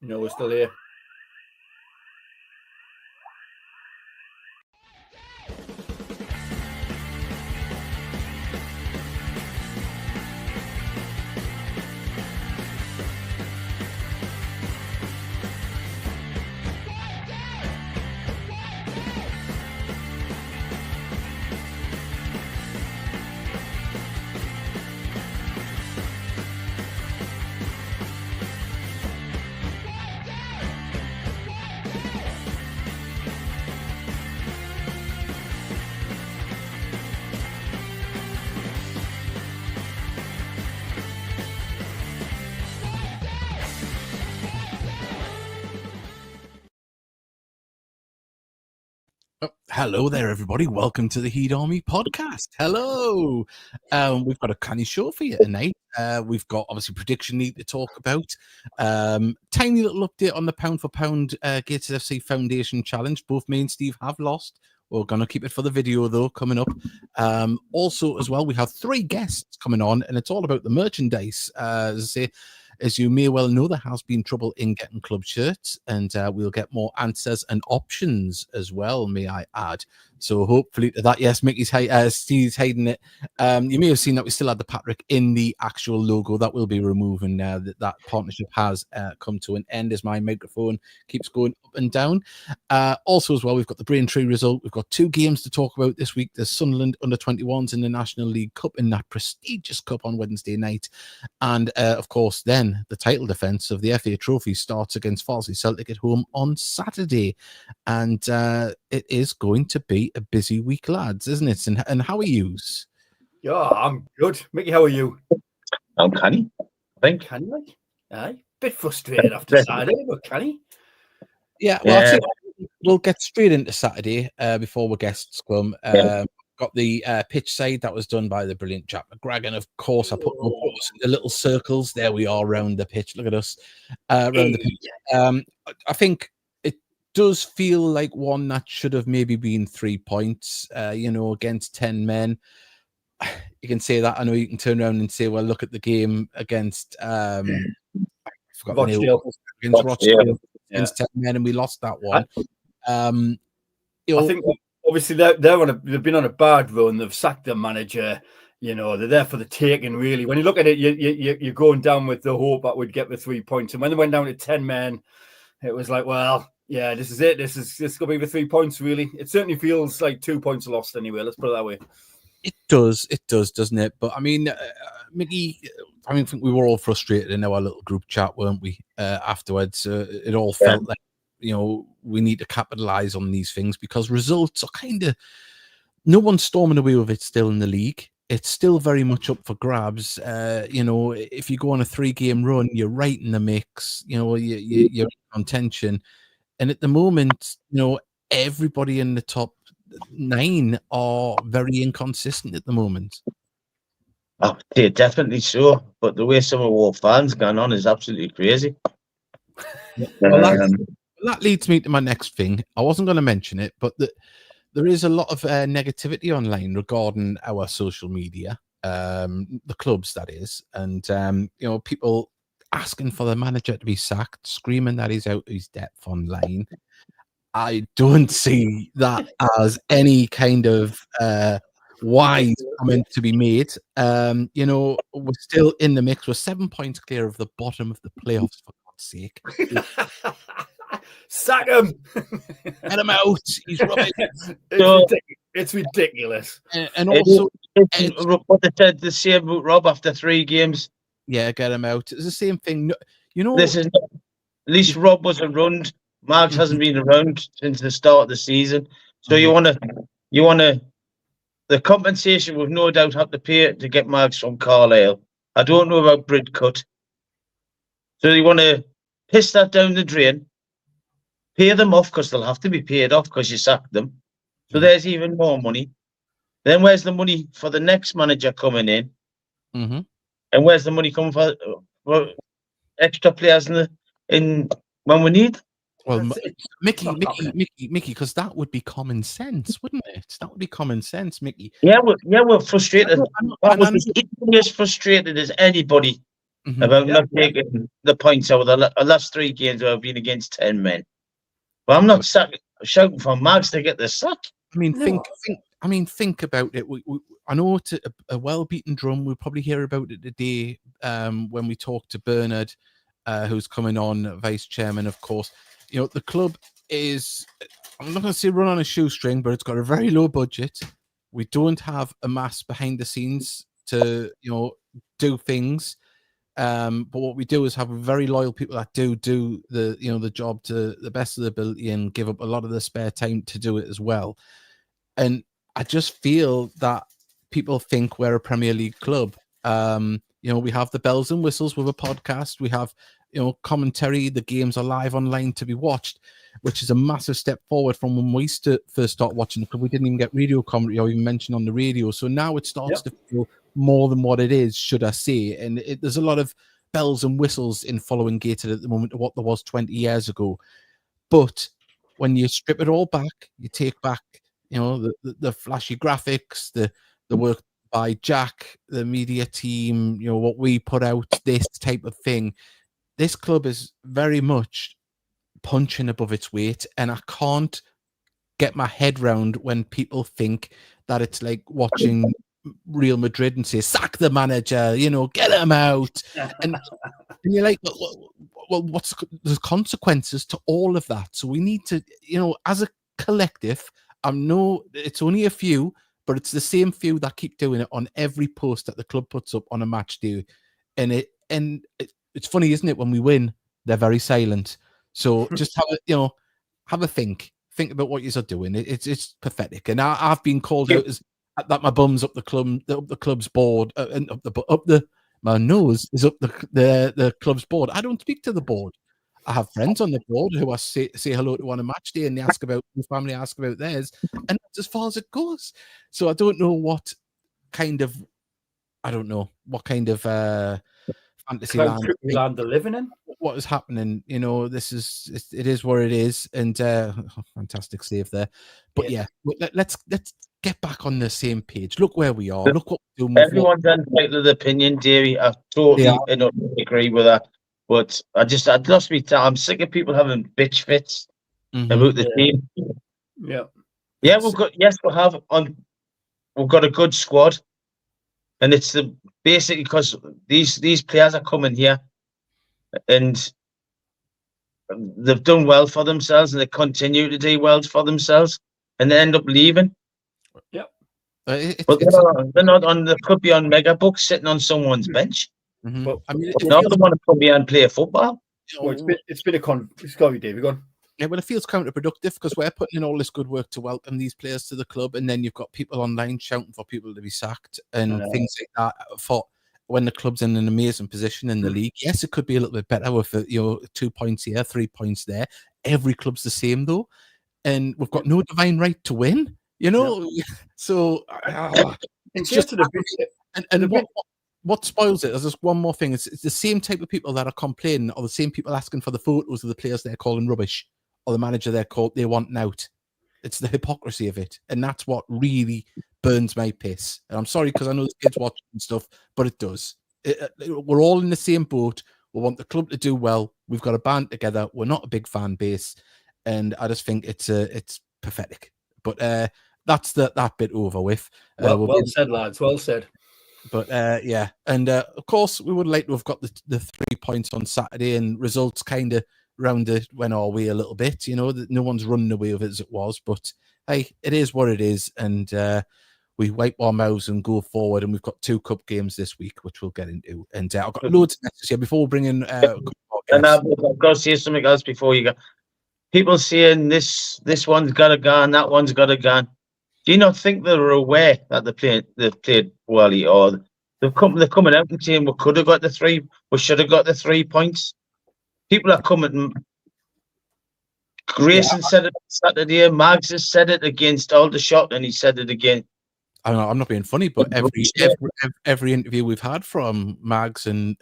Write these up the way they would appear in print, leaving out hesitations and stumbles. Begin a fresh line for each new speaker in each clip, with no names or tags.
We're still here.
Hello there, everybody. Welcome to the Heat Army podcast. Hello. We've got a canny show for you tonight. We've got obviously prediction need to talk about. Tiny little update on the pound for pound Gateshead FC Foundation challenge. Both me and Steve have lost. We're going to keep it for the video though coming up. Also as well, we have 3 guests coming on, and it's all about the merchandise. As I say, as you may well know, there has been trouble in getting club shirts, and we'll get more answers and options as well, may I add. So hopefully to that, yes, Steve's hiding it. You may have seen that we still had the Patrick in the actual logo. That will be removing now that partnership has come to an end, as my microphone keeps going up and down. Also as well, we've got the Braintree result. We've got 2 games to talk about this week. There's Sunderland under-21s in the National League Cup, in that prestigious cup on Wednesday night. And of course, then the title defence of the FA Trophy starts against Farsley Celtic at home on Saturday. And it is going to be a busy week, lads, isn't it? And how are yous?
Yeah, I'm good. Mickey, how are you?
I'm canny, I think.
Canny? Aye. Bit frustrated after Saturday, but canny.
Yeah, well, I'll say we'll get straight into Saturday before our guests come. Got the pitch side that was done by the brilliant Jack McGragan. Of course, I put the little circles. There we are around the pitch. Look at us around the pitch. I think it does feel like one that should have maybe been 3 points, against 10 men. You can say that. I know you can turn around and say, well, look at the game against against Rochdale against 10 men, and we lost that one.
I think obviously they've been on a bad run. They've sacked their manager. They're there for the taking, really. When you look at it, you're going down with the hope that we'd get the 3 points. And when they went down to 10 men, it was like, well, yeah, this is it. This is going to be the 3 points, really. It certainly feels like 2 points lost anyway. Let's put it that way.
It does, doesn't it? But I mean, Mickey, I think we were all frustrated in our little group chat, weren't we? Afterwards, it all felt like, we need to capitalize on these things, because results are kind of, no one's storming away with it still in the league. It's still very much up for grabs. If you go on a 3-game run, you're right in the mix. You're in contention, and at the moment, everybody in the top 9 are very inconsistent at the moment.
Oh, they're definitely so. But the way some of our fans gone on is absolutely crazy.
Well, that leads me to my next thing. I wasn't going to mention it, but there is a lot of negativity online regarding our social media, the clubs, that is, and people asking for the manager to be sacked, screaming that he's out of his depth online. I don't see that as any kind of wise comment to be made. We're still in the mix. We're 7 points clear of the bottom of the playoffs, for God's sake.
Sack him!
Get him out! He's rubbish.
It's ridiculous.
And also,
what they said the same about Rob after 3 games.
Yeah, get him out. It's the same thing.
This is at least Rob was around. Marks hasn't been around since the start of the season. So you want to the compensation we've no doubt have to pay to get Marks from Carlisle. I don't know about Bridcut. So you want to piss that down the drain, pay them off, because they'll have to be paid off because you sacked them. So there's even more money. Then where's the money for the next manager coming in?
Mm-hmm.
And where's the money coming for extra players in when we need?
Well, Mickey, because that would be common sense, wouldn't it? That would be common sense, Mickey.
Yeah, we're frustrated. I was equally as frustrated as anybody about not taking the points out of the last 3 games where I've been against 10 men. But I'm not shouting for Mags to get the sack.
I mean, think about it. I know it's a well-beaten drum. We'll probably hear about it today when we talk to Bernard, who's coming on, vice chairman, of course. You know, the club is, I'm not going to say run on a shoestring, but it's got a very low budget. We don't have a mass behind the scenes to, you know, do things. But what we do is have very loyal people that do the, you know, the job to the best of their ability and give up a lot of their spare time to do it as well. And I just feel that people think we're a Premier League club. You know, we have the bells and whistles with a podcast. We have, you know, commentary. The games are live online to be watched, which is a massive step forward from when we first started watching the club. We didn't even get radio commentary or even mentioned on the radio. So now it starts to feel more than what it is, should I say. And there's a lot of bells and whistles in following Gateshead at the moment to what there was 20 years ago. But when you strip it all back, you take back, you know, the flashy graphics, the work by Jack, the media team, you know, what we put out, this type of thing. This club is very much punching above its weight, and I can't get my head round when people think that it's like watching Real Madrid and say, sack the manager, you know, get him out. And you're like, well, what's the consequences to all of that? So we need to, you know, as a collective, it's only a few, but it's the same few that keep doing it on every post that the club puts up on a match day. And it's funny, isn't it? When we win, they're very silent. So just have a think about what you're doing. It's pathetic. And I've been called out as that my bum's up the club's board, and my nose is up the club's board. I don't speak to the board. I have friends on the board who I say hello to on a match day, and they ask about my family, ask about theirs, and that's as far as it goes. So I don't know what kind of fantasy
land they're living in.
What is happening? You know, it is what it is, and fantastic save there. But let's get back on the same page. Look where we are. Look what we're doing.
Everyone's entitled opinion, Davey. I totally agree with that. But I'd lost me time. I'm sick of people having bitch fits about the team. Yeah, we've got a good squad, and it's basically because these players are coming here, and they've done well for themselves, and they continue to do well for themselves, and they end up leaving. But they're not on. They could be on mega books sitting on someone's bench.
But
I mean, they want to come here and play football.
Well, it's been a Sorry, David, go on.
Yeah, well, it feels counterproductive because we're putting in all this good work to welcome these players to the club, and then you've got people online shouting for people to be sacked and things like that. For when the club's in an amazing position in the league, yes, it could be a little bit better with 2 points here, 3 points there. Every club's the same though, and we've got no divine right to win. You know, so it's just what spoils it. There's just one more thing. It's the same type of people that are complaining, or the same people asking for the photos of the players they're calling rubbish, or the manager they want out. It's the hypocrisy of it, and that's what really burns my piss. And I'm sorry because I know the kids watch and stuff, but it does. We're all in the same boat. We want the club to do well. We've got a band together. We're not a big fan base, and I just think it's pathetic. But that's that bit over with.
Well said, lads. Well said.
But and of course we would like to have got the 3 points on Saturday, and results kind of went our way a little bit. You know, that no one's running away with it as it was, but hey, it is what it is, and we wipe our mouths and go forward. And we've got 2 cup games this week, which we'll get into. And I've got loads of messages here before we bring in.
And I've got to say something else before you go. People saying this one's got a gun, that one's got a gun. Do you not think they're aware that they've played poorly, or they're coming out and saying we could have got the 3, we should have got the 3 points? People are coming. Grayson said it Saturday. Mags has said it against Aldershot, and he said it again.
I'm not being funny, but every interview we've had from Mags and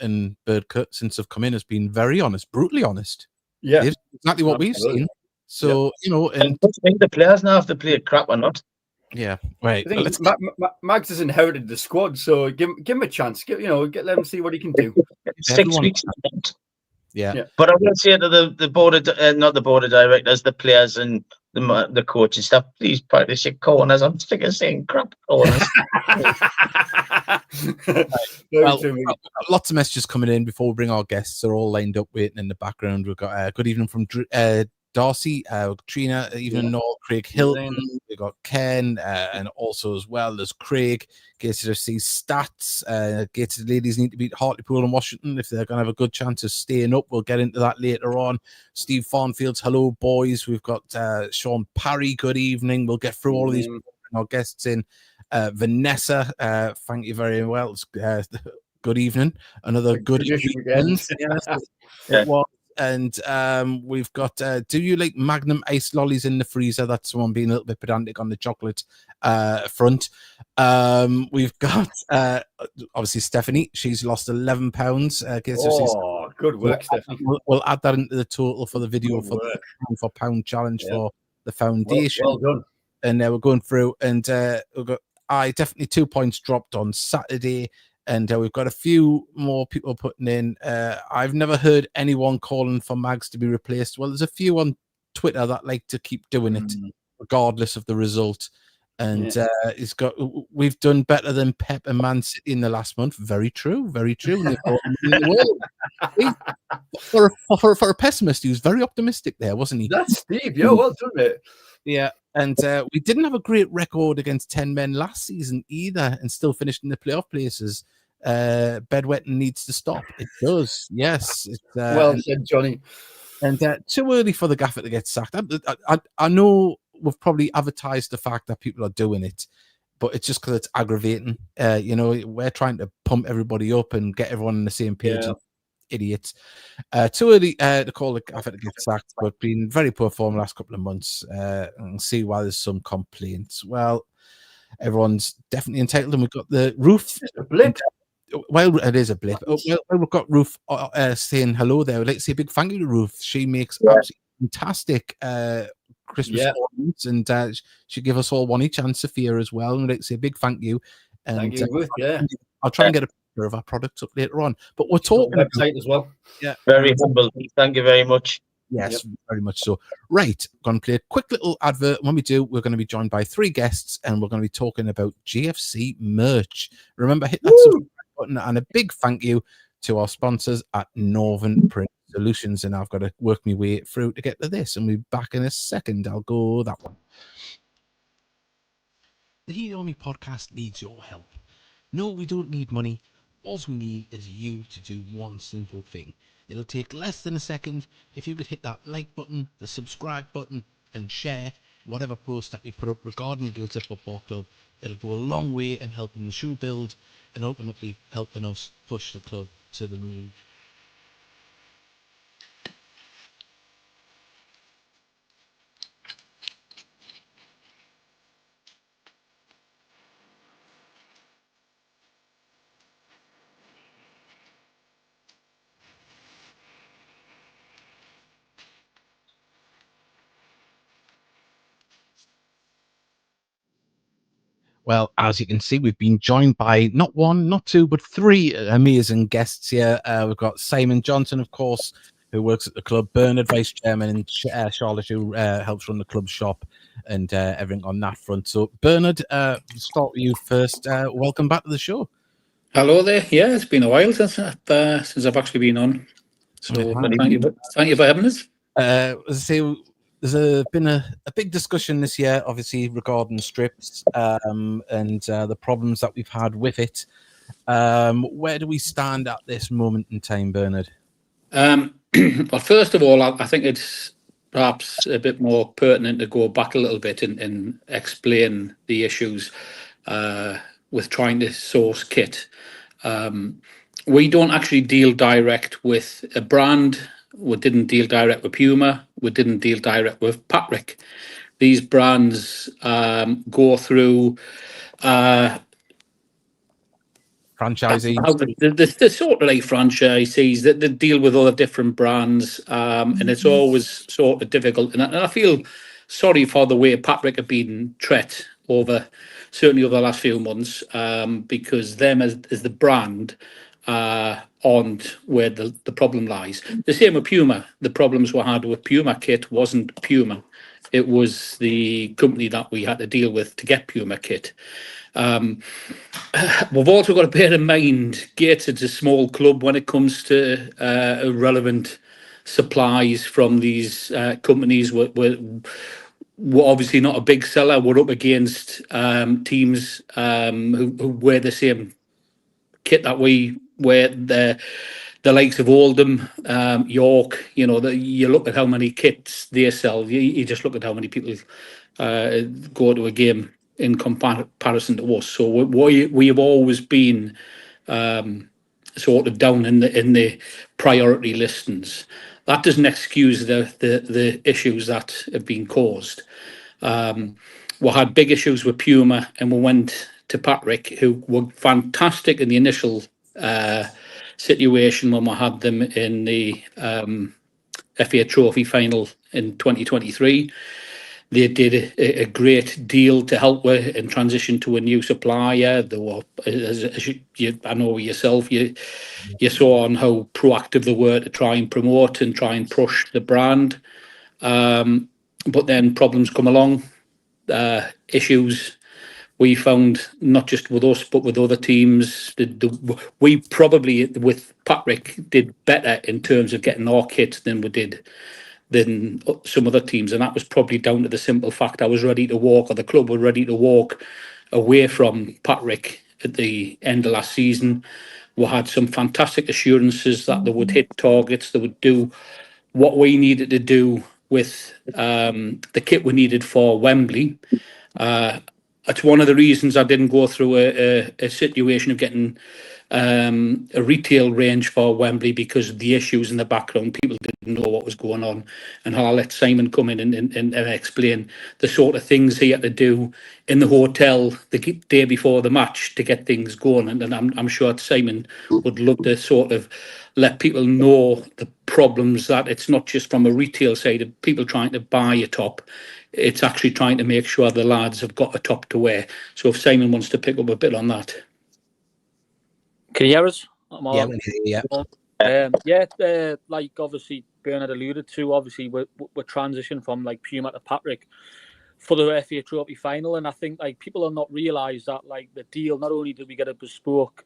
Birdcut since they've come in has been very honest, brutally honest.
Yeah,
it's exactly what we've seen. So you know, and
the players now have to play crap or not.
Yeah, right.
I think Mags has inherited the squad, so give him a chance. Let him see what he can do.
6 weeks.
Yeah.
But I will say to the board of not the board of directors, the players and the coaching staff, please practice your corners. I'm sick of saying crap corners.
Well, lots of messages coming in before we bring our guests. They're all lined up waiting in the background. We've got good evening from Darcy, Trina, evening Noel, Craig Hilton. We've got Ken, and also as well there's Craig. Gateshead FC stats. Gateshead ladies need to beat Hartlepool and Washington if they're going to have a good chance of staying up. We'll get into that later on. Steve Farnfields, hello boys. We've got Sean Parry, good evening. We'll get through all of these our guests in. Vanessa, thank you very well. Good evening. Another good evening. It was. And we've got do you like Magnum ice lollies in the freezer? That's someone being a little bit pedantic on the chocolate front. We've got obviously Stephanie. She's lost 11 pounds.
Good work, Stephanie.
We'll add that into the total for the video for pound challenge for the foundation.
Well done.
And we're going through, and we've got definitely 2 points dropped on Saturday. And we've got a few more people putting in. I've never heard anyone calling for Mags to be replaced. Well, there's a few on Twitter that like to keep doing it, regardless of the result. And we've done better than Pep and Man City in the last month. Very true, very true. for a pessimist, he was very optimistic there, wasn't he?
That's Steve. Yeah, well done, mate.
Yeah. And we didn't have a great record against 10 men last season either, and still finished in the playoff places. Bedwetting needs to stop. It does, yes.
Well said, Johnny.
And too early for the gaffer to get sacked. I know we've probably advertised the fact that people are doing it, but it's just because it's aggravating. We're trying to pump everybody up and get everyone on the same page. Yeah. Idiots. Too early to call the gaffer to get sacked, but been very poor form the last couple of months. And see why there's some complaints. Well, everyone's definitely entitled, and we've got the roof.
It's a blip.
Well, it is a blip. Well, we've got Ruth saying hello there. We'd like to say a big thank you to Ruth. She makes absolutely fantastic Christmas ornaments, and she give us all one each, and Sophia as well. And we'd like to say a big thank you. And
thank you, Ruth.
I'll try and get a picture of our products up later on. But we're talking
website as well.
Yeah, very humble. Thank you very much.
Yes, very much so. Right, going to play a quick little advert. When we do, we're going to be joined by 3 guests, and we're going to be talking about GFC merch. Remember, hit that subscribe button, and a big thank you to our sponsors at Northern Print Solutions. And I've got to work my way through to get to this, and we'll be back in a second. I'll go that one. The Heat Army podcast needs your help. No, we don't need money. All we need is you to do one simple thing. It'll take less than a second. If you could hit that like button, the subscribe button, and share whatever post that we put up regarding the Gateshead Football Club, it'll go a long way in helping the shoe build and ultimately helping us push the club to the moon. Well, as you can see, we've been joined by not 1, not 2, but 3 amazing guests here. We've got Simon Johnson, of course, who works at the club, Bernard, vice chairman, and Charlotte, who helps run the club shop and everything on that front. So, Bernard, start with you first. Welcome back to the show.
Hello there. Yeah, it's been a while since I've actually been on. So, thank you for having us.
As I say, there's been a big discussion this year, obviously, regarding strips and the problems that we've had with it. Where do we stand at this moment in time, Bernard?
Well, first of all, I think it's perhaps a bit more pertinent to go back a little bit and explain the issues with trying to source kit. We don't actually deal direct with a brand. We didn't deal direct with Puma. We didn't deal direct with Patrick. These brands go through
franchisees.
The sort of like franchisees that deal with other different brands, and it's always sort of difficult. And I feel sorry for the way Patrick have been treated certainly over the last few months, because them as the brand aren't where the problem lies. The same with Puma. The problems we had with Puma kit wasn't Puma. It was the company that we had to deal with to get Puma kit. We've also got to bear in mind, Gateshead's a small club when it comes to relevant supplies from these companies. We're obviously not a big seller. We're up against teams who wear the same kit that we wear. The likes of Oldham, York. You look at how many kits they sell. You just look at how many people go to a game in comparison to us. So we have always been sort of down in the priority listings. That doesn't excuse the issues that have been caused. We had big issues with Puma, and we went to Patrick, who were fantastic in the initial situation when we had them in the FA Trophy final in 2023. They did a great deal to help with and transition to a new supplier. They were, I know yourself, you saw on how proactive they were to try and promote and try and push the brand. But then problems come along, issues we found, not just with us, but with other teams. We probably, with Patrick, did better in terms of getting our kit than we did than some other teams, and that was probably down to the simple fact I was ready to walk, or the club were ready to walk away from Patrick at the end of last season. We had some fantastic assurances that they would hit targets, they would do what we needed to do with the kit we needed for Wembley. It's one of the reasons I didn't go through a situation of getting a retail range for Wembley, because of the issues in the background. People didn't know what was going on, and I'll let Simon come in and explain the sort of things he had to do in the hotel the day before the match to get things going. And I'm sure Simon would love to sort of let people know the problems, that it's not just from a retail side of people trying to buy a top. It's actually trying to make sure the lads have got a top to wear. So if Simon wants to pick up a bit on that.
Can you hear us? Like obviously Bernard alluded to, obviously we're transitioning from like Puma to Patrick for the FA Trophy final, and I think like people are not realise that like the deal, not only did we get a bespoke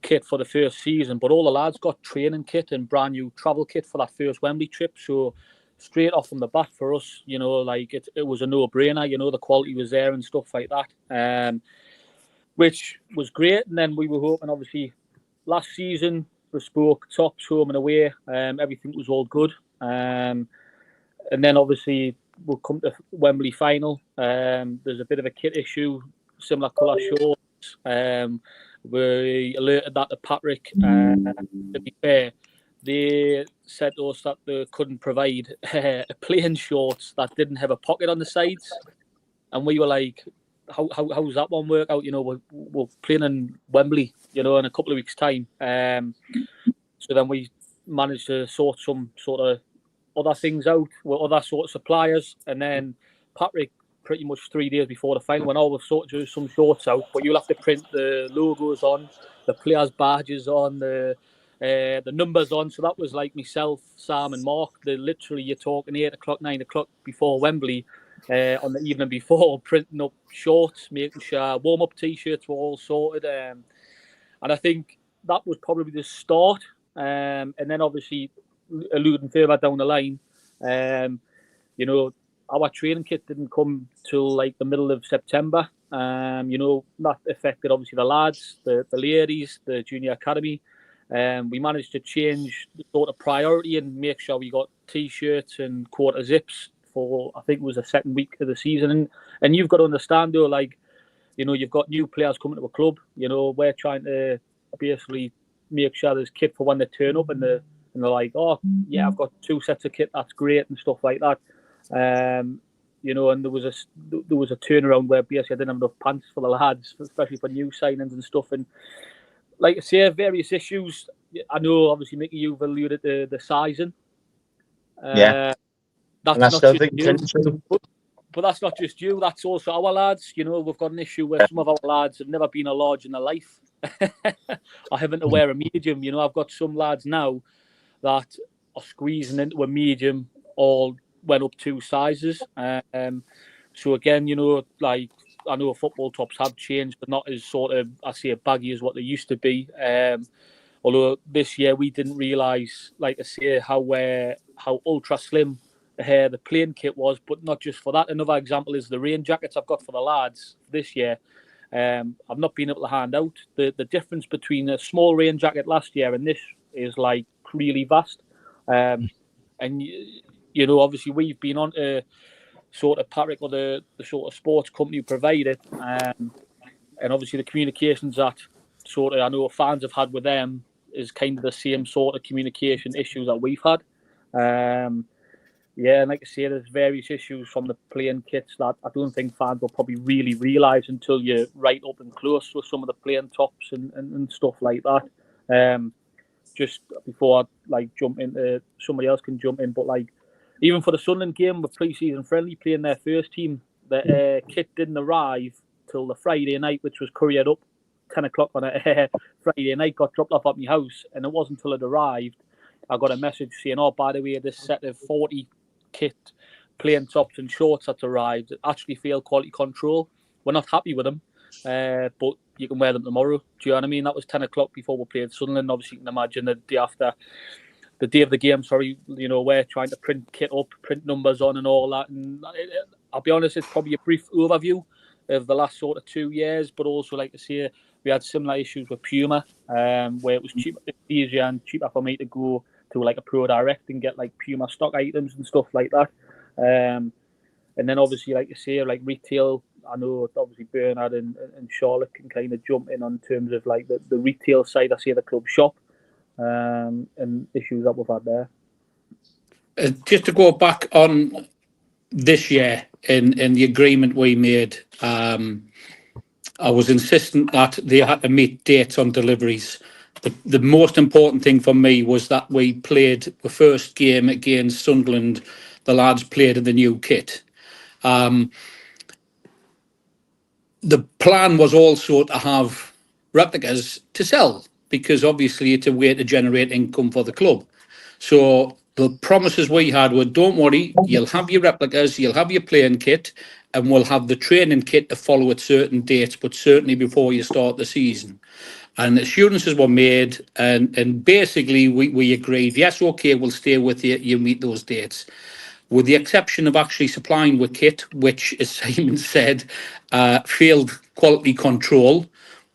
kit for the first season, but all the lads got training kit and brand new travel kit for that first Wembley trip. So straight off from the bat for us, like it was a no-brainer. The quality was there and stuff like that. Which was great. And then we were hoping, obviously, last season, bespoke tops, home and away, everything was all good. And then, obviously, we'll come to Wembley final. There's a bit of a kit issue, similar colour shorts. We alerted that to Patrick. To be fair, they said to us that they couldn't provide plain shorts that didn't have a pocket on the sides. And we were like, how's that one work out? We're playing in Wembley, in a couple of weeks' time. So then we managed to sort some sort of other things out with other sort of suppliers. And then Patrick, pretty much 3 days before the final, went, we've sorted to do some shorts out, but you'll have to print the logos on, the players' badges on, the numbers on. So that was like myself, Sam and Mark. You're talking 8 o'clock, 9 o'clock before Wembley. On the evening before, printing up shorts, making sure warm-up T-shirts were all sorted, and I think that was probably the start. And then obviously, alluding further down the line, our training kit didn't come till like the middle of September. That affected obviously the lads, the ladies, the junior academy. We managed to change the sort of priority and make sure we got T-shirts and quarter zips for, I think it was the second week of the season. And you've got to understand though, like, you've got new players coming to a club. We're trying to basically make sure there's kit for when they turn up, and they're like, oh yeah, I've got 2 sets of kit, that's great, and stuff like that. And there was a turnaround where basically I didn't have enough pants for the lads, especially for new signings and stuff. And like I say, various issues. I know obviously Mickey, you've alluded to the sizing.
Yeah.
That's
and I
not
still
just
think
you. But that's not just you, that's also our lads. You know, we've got an issue where some of our lads have never been a large in their life. I having to wear a medium. You know, I've got some lads now that are squeezing into a medium, all went up 2 sizes. So again, you know, like, I know football tops have changed, but not as sort of, I say, baggy as what they used to be. Although this year we didn't realise, like I say, how ultra slim the playing kit was. But not just for that. Another example is the rain jackets I've got for the lads this year. I've not been able to hand out. The difference between a small rain jacket last year and this is like really vast. And you know, obviously we've been on to sort of Patrick or the sort of sports company who provide it, and obviously the communications that sort of I know fans have had with them is kind of the same sort of communication issues that we've had. Yeah, and like I say, there's various issues from the playing kits that I don't think fans will probably really realise until you're right up and close with some of the playing tops and stuff like that. Just before I like jump into, somebody else can jump in, but like even for the Sunderland game with pre-season friendly playing their first team, the kit didn't arrive till the Friday night, which was couriered up 10 o'clock on a Friday night, got dropped off at my house, and it wasn't until it arrived I got a message saying, oh, by the way, this set of 40 kit plain tops and shorts that's arrived actually failed quality control. We're not happy with them, but you can wear them tomorrow. Do you know what I mean? That was 10 o'clock before we played Sunderland. Obviously, you can imagine the day after, the day of the game, sorry, you know, we're trying to print kit up, print numbers on and all that. And I'll be honest, it's probably a brief overview of the last sort of 2 years, but also, like I say, we had similar issues with Puma, where it was easier and cheaper for me to go to like a Pro Direct and get like Puma stock items and stuff like that. And then obviously, like you say, like retail, I know obviously Bernard and Charlotte can kind of jump in on terms of like the retail side, I say the club shop, and issues that we've had there.
Just to go back on this year in the agreement we made, I was insistent that they had to meet dates on deliveries. The most important thing for me was that we played the first game against Sunderland. The lads played in the new kit. The plan was also to have replicas to sell, because obviously it's a way to generate income for the club. So the promises we had were, don't worry, you'll have your replicas, you'll have your playing kit, and we'll have the training kit to follow at certain dates, but certainly before you start the season. And assurances were made, and basically we agreed, yes, okay, we'll stay with you, you meet those dates. With the exception of actually supplying with kit, which, as Simon said, failed quality control,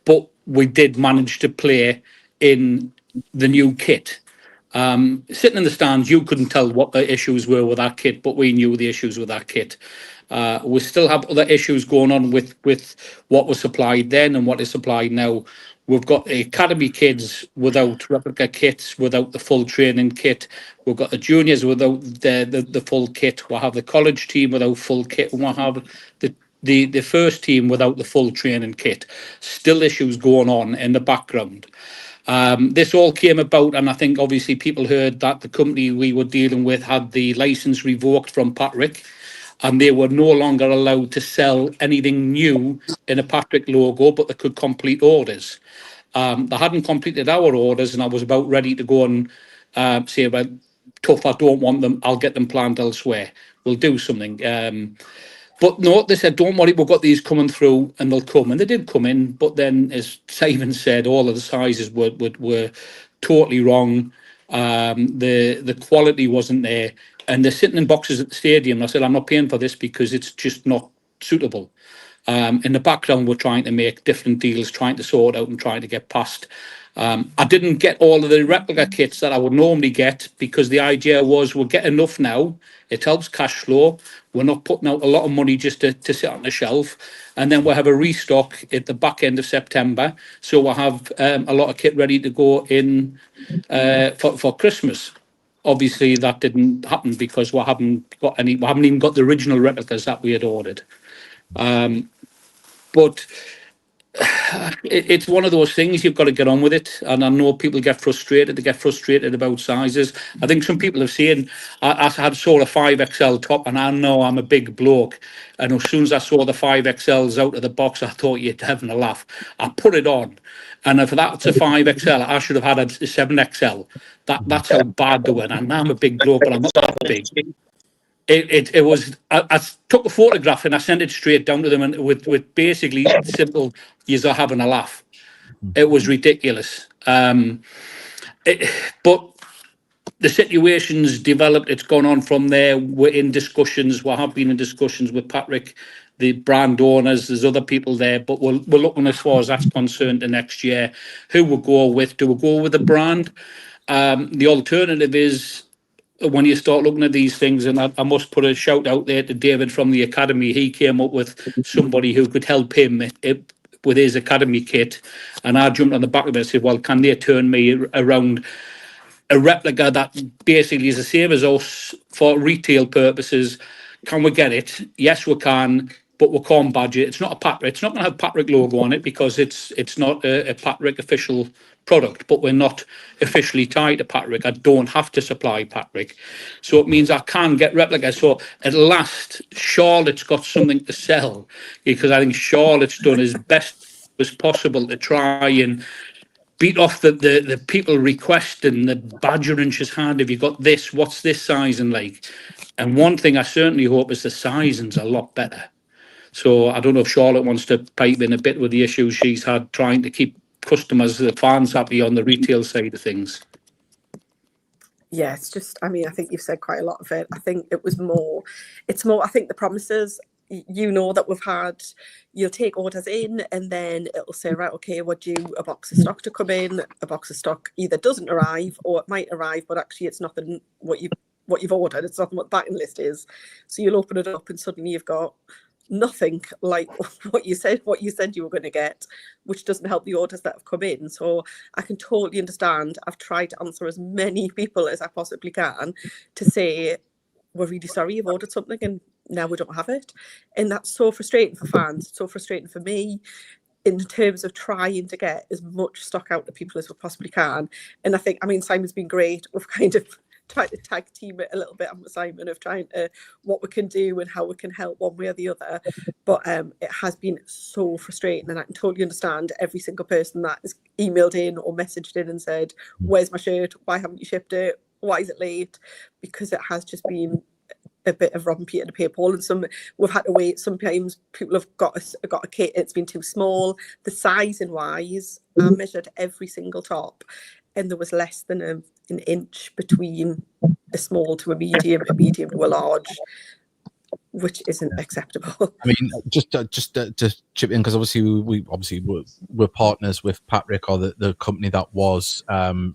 but we did manage to play in the new kit. Sitting in the stands, you couldn't tell what the issues were with that kit, but we knew the issues with that kit. We still have other issues going on with what was supplied then and what is supplied now. We've got academy kids without replica kits, without the full training kit. We've got the juniors without the full kit. We'll have the college team without full kit. And we'll have the first team without the full training kit. Still issues going on in the background. This all came about, and I think obviously people heard that the company we were dealing with had the license revoked from Patrick, and they were no longer allowed to sell anything new in a Patrick logo, but they could complete orders. They hadn't completed our orders, and I was about ready to go and say, well, tough, I don't want them, I'll get them planned elsewhere. We'll do something. But no, they said, don't worry, we've got these coming through and they'll come. And they did come in, but then, as Simon said, all of the sizes were totally wrong. The quality wasn't there. And they're sitting in boxes at the stadium. I said, I'm not paying for this because it's just not suitable. In the background, we're trying to make different deals, trying to sort out and trying to get past. I didn't get all of the replica kits that I would normally get, because the idea was we'll get enough now. It helps cash flow. We're not putting out a lot of money just to sit on the shelf. And then we'll have a restock at the back end of September. So we'll have a lot of kit ready to go in for Christmas. Obviously, that didn't happen because we haven't even got the original replicas that we had ordered. But it's one of those things, you've got to get on with it. And I know people get frustrated. They get frustrated about sizes. I think some people have seen, I had saw a 5XL top, and I know I'm a big bloke. And as soon as I saw the 5XLs out of the box, I thought you'd having a laugh. I put it on. And if that's a 5XL, I should have had a 7XL. That's how bad they were. And I'm a big bloke, but I'm not that big. It was. I took a photograph and I sent it straight down to them, and with basically simple, "You're having a laugh." It was ridiculous. But the situation's developed. It's gone on from there. We're in discussions. We have been in discussions with Patrick, the brand owners. There's other people there, but we're looking, as far as that's concerned, to next year. Who we'll go with? Do we go with the brand? The alternative is, when you start looking at these things, and I must put a shout out there to David from the academy. He came up with somebody who could help him with his academy kit, and I jumped on the back of it and said, well, can they turn me around a replica that basically is the same as us for retail purposes? Can we get it? Yes, we can, but we can't badge it. It's not a Patrick. It's not going to have Patrick logo on it because it's not a Patrick official product, but we're not officially tied to Patrick. I don't have to supply Patrick, so it means I can get replicas. So at last, Charlotte's got something to sell, because I think Charlotte's done as best as possible to try and beat off the people requesting the badgering she's had. Have you got this? What's this sizing like? And one thing I certainly hope is the sizing's a lot better. So I don't know if Charlotte wants to pipe in a bit with the issues she's had trying to keep customers, the fans, happy on the retail side of things.
Yeah, it's just, I mean, I think you've said quite a lot of it. I think it's more, I think the promises, that we've had, you'll take orders in and then it'll say, right, okay, we're due a box of stock to come in. A box of stock either doesn't arrive or it might arrive, but actually it's nothing what you've ordered. It's nothing what the backing list is. So you'll open it up and suddenly you've got nothing like what you said you were going to get, which doesn't help the orders that have come in. So I can totally understand. I've tried to answer as many people as I possibly can to say, we're really sorry you've ordered something and now we don't have it. And that's so frustrating for fans, so frustrating for me, in terms of trying to get as much stock out to people as we possibly can. And I think, Simon's been great. We've kind of tried to tag team it a little bit with Simon, of trying to what we can do and how we can help one way or the other. But it has been so frustrating, and I can totally understand every single person that has emailed in or messaged in and said, where's my shirt? Why haven't you shipped it? Why is it late? Because it has just been a bit of robbing Peter to pay Paul, and we've had to wait. Sometimes people have got a kit, it's been too small. The sizing wise, I measured every single top, and there was less than an inch between a small to a medium to a large, which isn't acceptable.
I mean, just to chip in, because obviously we're partners with Patrick, or the company that was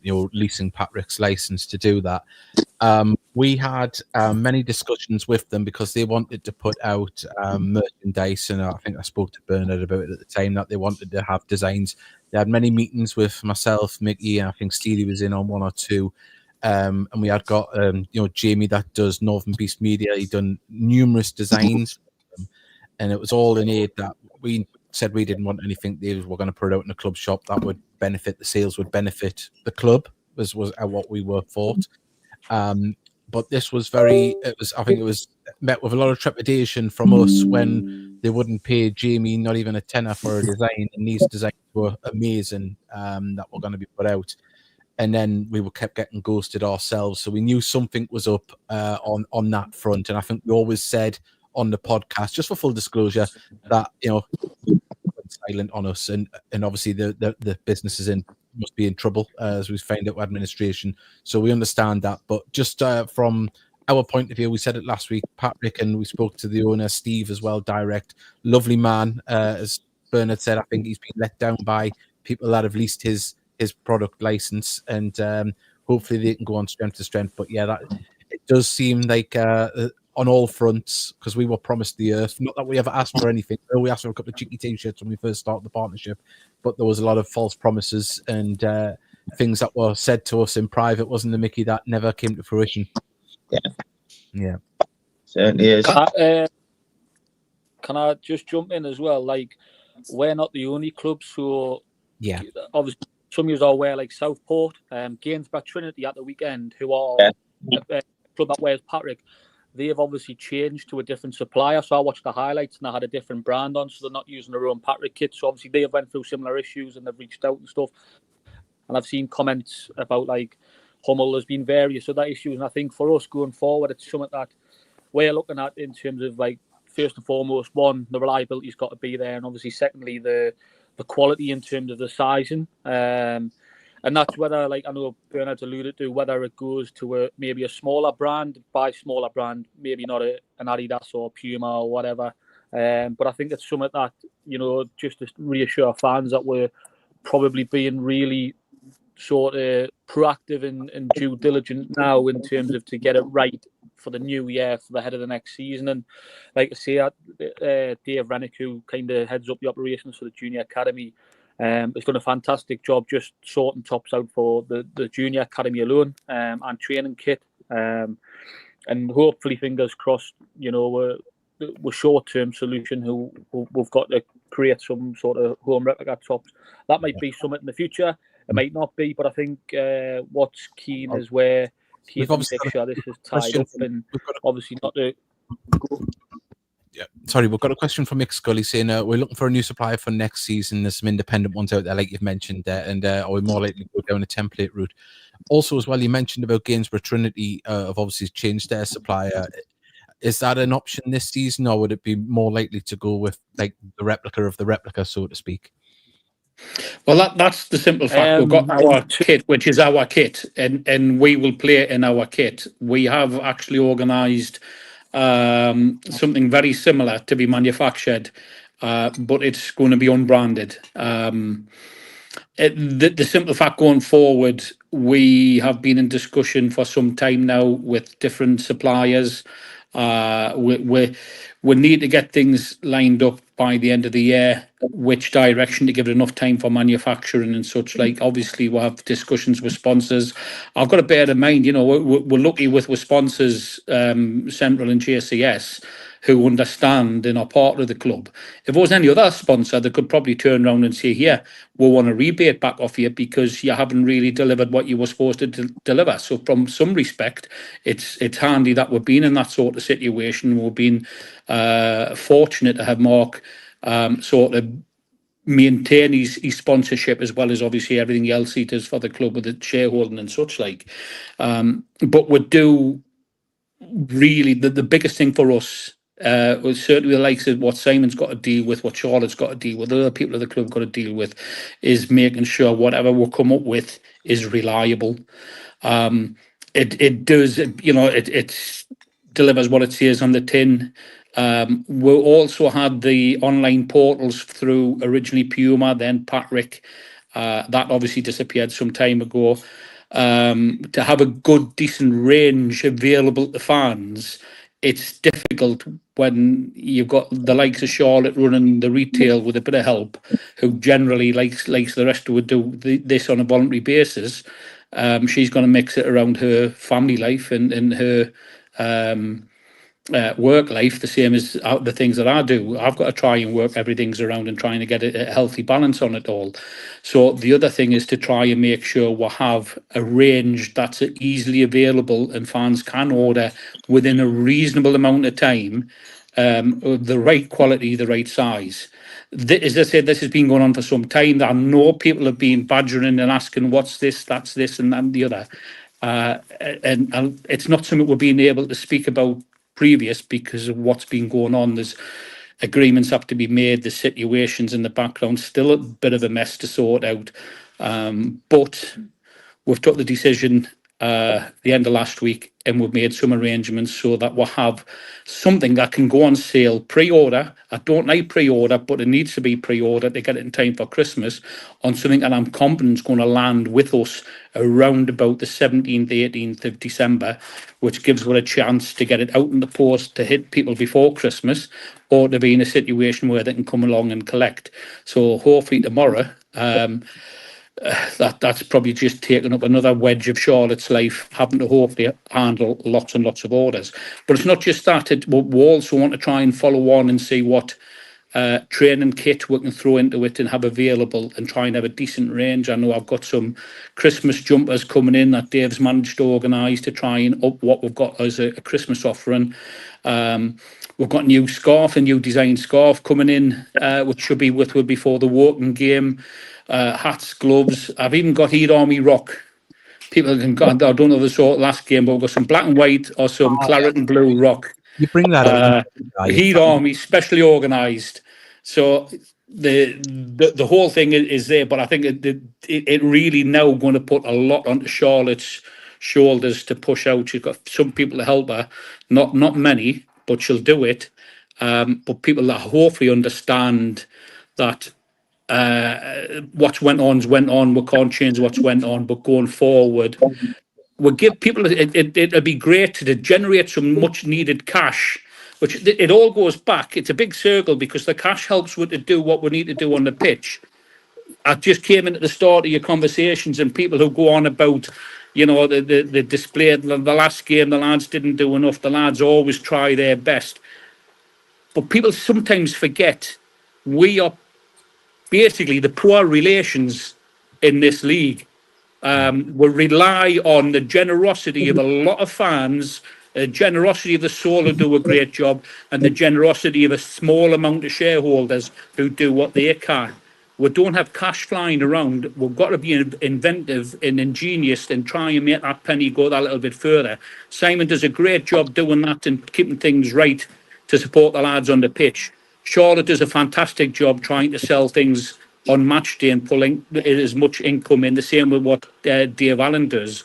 leasing Patrick's license to do that. We had many discussions with them because they wanted to put out merchandise, and I think I spoke to Bernard about it at the time, that they wanted to have designs. They had many meetings with myself, Mickey, and I think Steely was in on one or two. And we had got Jamie that does Northern Beast Media. He'd done numerous designs, and it was all in aid that we said we didn't want anything they were going to put it out in the club shop that would benefit the sales, would benefit the club, was what we were thought. But this was I think it was met with a lot of trepidation from us when they wouldn't pay Jamie not even a tenner for a design, and these designs were amazing that were going to be put out. And then we kept getting ghosted ourselves. So we knew something was up on that front. And I think we always said on the podcast, just for full disclosure, that, silent on us. And obviously the businesses must be in trouble, as we found out with administration. So we understand that. But just from our point of view, we said it last week, Patrick, and we spoke to the owner, Steve, as well, direct. Lovely man. As Bernard said, I think he's been let down by people that have leased his product license, and hopefully they can go on strength to strength. But yeah, that it does seem like on all fronts, because we were promised the earth. Not that we ever asked for anything. We asked for a couple of cheeky t-shirts when we first started the partnership, but there was a lot of false promises and things that were said to us in private, wasn't there, Mickey, that never came to fruition. Yeah,
certainly is.
Can I just jump in as well? Like, we're not the only club. So
Yeah.
obviously some of you are aware, like Southport, Gainsborough Trinity at the weekend, who are a club that wears Patrick. They've obviously changed to a different supplier. So I watched the highlights and I had a different brand on, so they're not using their own Patrick kit. So obviously they've went through similar issues and they've reached out and stuff. And I've seen comments about like Hummel. There's been various other issues, and I think for us going forward, it's something that we're looking at in terms of like, first and foremost, one, the reliability's got to be there, and obviously secondly the quality in terms of the sizing. And that's whether, like I know Bernard's alluded to, whether it goes to maybe a smaller brand. By smaller brand, maybe not an Adidas or Puma or whatever. But I think it's something that, you know, just to reassure fans that we're probably being really sort of proactive and due diligent now in terms of to get it right for the new year, for the head of the next season. And like I say, Dave Rennick, who kind of heads up the operations for the junior academy, has done a fantastic job just sorting tops out for the junior academy alone, and training kit, and hopefully, fingers crossed, you know, we're short-term solution who we've got to create some sort of home replica tops. That might be something in the future. It might not be, but I think what's keen is where Kate can make sure this is tied up, and obviously not to go.
Yeah, sorry, we've got a question from Mick Scully saying we're looking for a new supplier for next season. There's some independent ones out there, like you've mentioned there, and are we more likely to go down a template route? Also, as well, you mentioned about Gainsborough Trinity have obviously changed their supplier. Is that an option this season, or would it be more likely to go with like the replica of the replica, so to speak?
Well, that's the simple fact. We've got our kit, which is our kit, and we will play in our kit. We have actually organised something very similar to be manufactured, but it's going to be unbranded. The simple fact going forward, we have been in discussion for some time now with different suppliers. We need to get things lined up by the end of the year, which direction to give it enough time for manufacturing and such. Like, obviously, we'll have discussions with sponsors. I've got to bear in mind, you know, we're lucky with sponsors, Central and JCS, who understand and are part of the club. If it was any other sponsor, they could probably turn around and say, "Here, we want a rebate back off you because you haven't really delivered what you were supposed to deliver." So, from some respect, it's handy that we've been in that sort of situation. We've been fortunate to have Mark sort of maintain his sponsorship, as well as obviously everything else he does for the club with the shareholding and such like. But we do really the biggest thing for us. Was certainly the likes of what Simon's got to deal with, what Charlotte's got to deal with, other people at the club got to deal with, is making sure whatever we'll come up with is reliable. It does, you know, it delivers what it says on the tin. We also had the online portals through originally Puma, then Patrick. That obviously disappeared some time ago. To have a good, decent range available to fans, it's difficult when you've got the likes of Charlotte running the retail with a bit of help, who generally likes the rest would do this on a voluntary basis. She's going to mix it around her family life and her work life, the same as the things that I do. I've got to try and work everything's around and trying to get a healthy balance on it all. So the other thing is to try and make sure we have a range that's easily available and fans can order within a reasonable amount of time, the right quality, the right size. As I said, this has been going on for some time. I know people have been badgering and asking, what's this, that's this, and the other. And it's not something we're being able to speak about previous because of what's been going on. There's agreements have to be made, the situations in the background, still a bit of a mess to sort out. But we've took the decision the end of last week, and we've made some arrangements so that we'll have something that can go on sale pre-order. I don't like pre-order, but it needs to be pre-order to get it in time for Christmas, on something that I'm confident is going to land with us around about the 17th, 18th of December, which gives us a chance to get it out in the post to hit people before Christmas, or to be in a situation where they can come along and collect. So hopefully tomorrow, that's probably just taken up another wedge of Charlotte's life, having to hopefully handle lots and lots of orders. But it's not just that. We also want to try and follow on and see what training kit we can throw into it and have available, and try and have a decent range. I know I've got some Christmas jumpers coming in that Dave's managed to organise to try and up what we've got as a Christmas offering. We've got a new design scarf coming in, which should be with before the walking game. Hats, gloves. I've even got Heat Army Rock. People can go, I don't know if they saw it last game, but we've got some black and white or some claret and blue rock.
You bring that up.
Heat Army, specially organised. So the whole thing is there, but I think it really now going to put a lot onto Charlotte's shoulders to push out. She's got some people to help her, not many, but she'll do it. But people that hopefully understand that what's went on. We can't change what's went on, but going forward, we'll give people. It'd be great to generate some much needed cash. Which it all goes back. It's a big circle because the cash helps with to do what we need to do on the pitch. I just came into the start of your conversations and people who go on about, the display, the last game, the lads didn't do enough. The lads always try their best. But people sometimes forget we are basically the poor relations in this league. We rely on the generosity of a lot of fans, the generosity of the soul who do a great job, and the generosity of a small amount of shareholders who do what they can. We don't have cash flying around. We've got to be inventive and ingenious and try and make that penny go that little bit further. Simon does a great job doing that and keeping things right to support the lads on the pitch. Charlotte does a fantastic job trying to sell things on match day and pulling as much income in, the same with what Dave Allen does.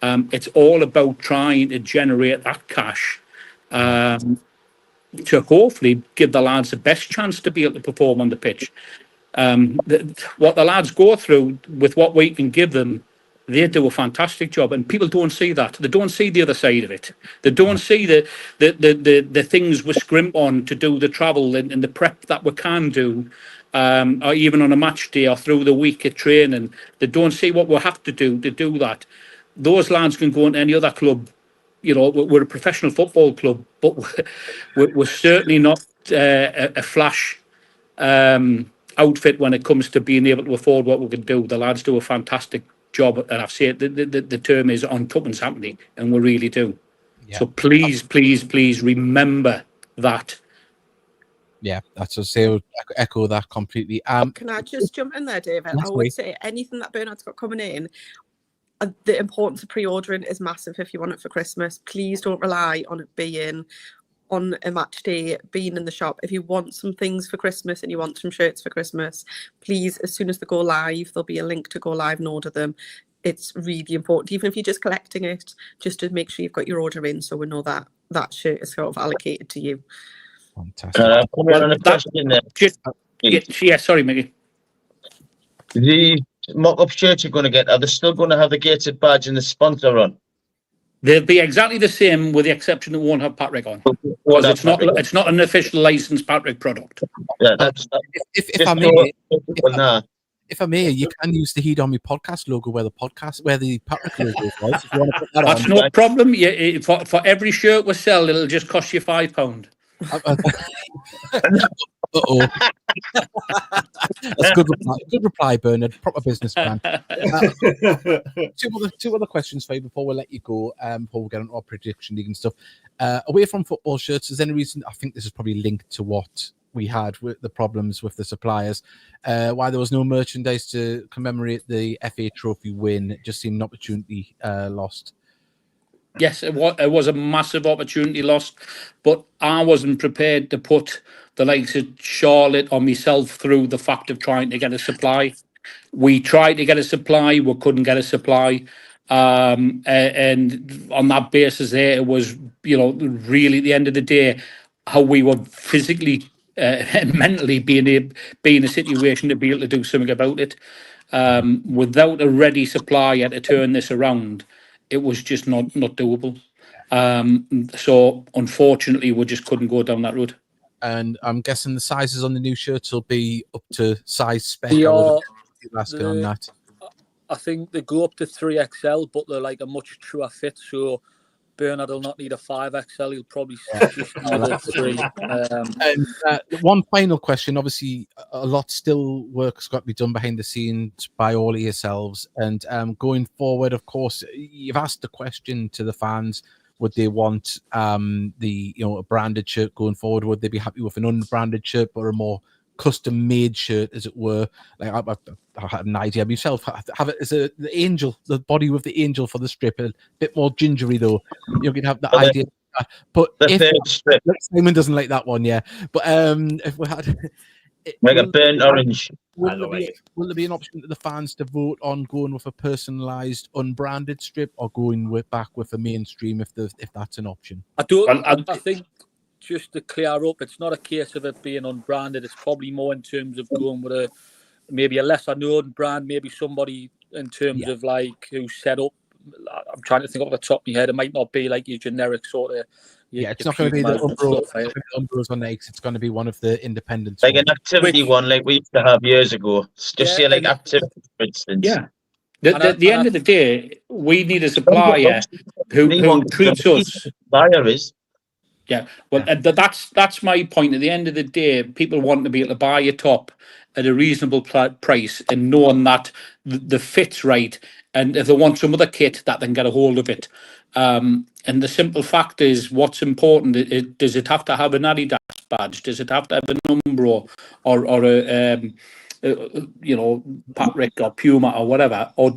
It's all about trying to generate that cash to hopefully give the lads the best chance to be able to perform on the pitch. What the lads go through with what we can give them, they do a fantastic job, and people don't see that. They don't see the other side of it. They don't see the things we scrimp on to do the travel and the prep that we can do, or even on a match day or through the week at training. They don't see what we have to do that. Those lads can go into any other club. We're a professional football club, but we're certainly not a flash outfit when it comes to being able to afford what we can do. The lads do a fantastic job, and I've said the term is on tuppence happening, and we really do. Yeah. So please remember that.
Yeah, that's what I say. Echo that completely.
Can I just jump in there, David? I would say anything that Bernard's got coming in, the importance of pre-ordering is massive if you want it for Christmas. Please don't rely on it being on a match day, being in the shop. If you want some things for Christmas and you want some shirts for Christmas, please, as soon as they go live, there'll be a link to go live and order them. It's really important, even if you're just collecting it, just to make sure you've got your order in, so we know that that shirt is sort of allocated to you.
Fantastic.
Sorry, Mickey.
The mock-up shirts you're going to get, are they still going to have the Gateshead badge and the sponsor on?
They'll be exactly the same, with the exception that won't have Patrick on, because it's not an official licensed Patrick product.
Yeah,
if I may, you can use the Heat Army podcast logo where the Patrick logo is. Right? If you want to put that
That's no problem. Yeah, for every shirt we sell, it'll just cost you £5.
Uh-oh. That's good reply, Bernard. Proper business plan. Two other questions for you before we let you go, before we get into our prediction league and stuff. Away from football shirts, is there any reason, I think this is probably linked to what we had with the problems with the suppliers, why there was no merchandise to commemorate the FA Trophy win? It just seemed an opportunity lost.
Yes, it was a massive opportunity lost, but I wasn't prepared to put the likes of Charlotte or myself through the fact of trying to get a supply. We tried to get a supply, we couldn't get a supply. And on that basis there, it was, really at the end of the day, how we were physically and mentally being in a situation to be able to do something about it. Without a ready supplier to turn this around, it was just not doable. So unfortunately, we just couldn't go down that route.
And I'm guessing the sizes on the new shirts will be up to size spec.
Asking on that. I think they go up to 3XL, but they're like a much truer fit. So Bernard will not need a 5XL. He'll probably just need a 3.
And one final question. Obviously, a lot still work's got to be done behind the scenes by all of yourselves. And going forward, of course, you've asked the question to the fans: would they want a branded shirt going forward? Would they be happy with an unbranded shirt or a more custom-made shirt, as it were? Like I had an idea myself. Have it as the angel, the body with the angel for the strip, a bit more gingery though. You could have the idea. But if Simon doesn't like that one, yeah. But if we had
like a burnt orange,
will there be an option to the fans to vote on going with a personalised, unbranded strip or going back with a mainstream if that's an option?
I think, just to clear up, it's not a case of it being unbranded. It's probably more in terms of going with maybe a lesser known brand, maybe somebody in terms of like who set up. I'm trying to think off the top of my head. It might not be like your generic sort of.
It's not going to be the Umbros on X. It's going to be one of the independents,
like an activity one, like we used to have years ago. Just say like activity, for instance.
Yeah. At the end of the day, we need a supplier who treats us.
Buyer is.
Yeah, well, that's my point. At the end of the day, people want to be able to buy a top at a reasonable price and knowing that the fit's right, and if they want some other kit, that they can get a hold of it. And the simple fact is, what's important? Does it have to have an Adidas badge? Does it have to have an Umbro or a Patrick or Puma or whatever? Or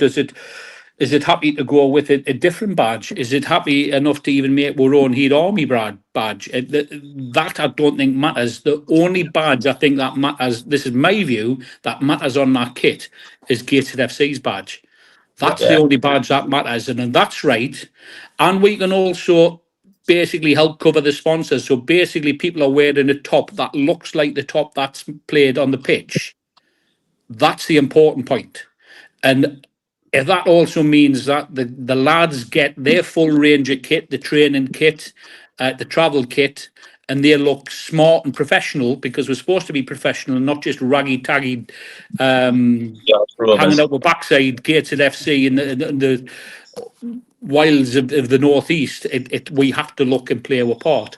is it happy to go with a different badge? Is it happy enough to even make our own Heat Army badge? That I don't think matters. The only badge I think that matters, this is my view, that matters on that kit is Gateshead FC's badge. That's the only badge that matters, and that's right. And we can also basically help cover the sponsors. So basically people are wearing a top that looks like the top that's played on the pitch. That's the important point. And if that also means that the lads get their full range of kit, the training kit, the travel kit, and they look smart and professional, because we're supposed to be professional and not just raggy-taggy, hanging out with backside Gateshead FC and the wilds of the northeast. We have to look and play our part.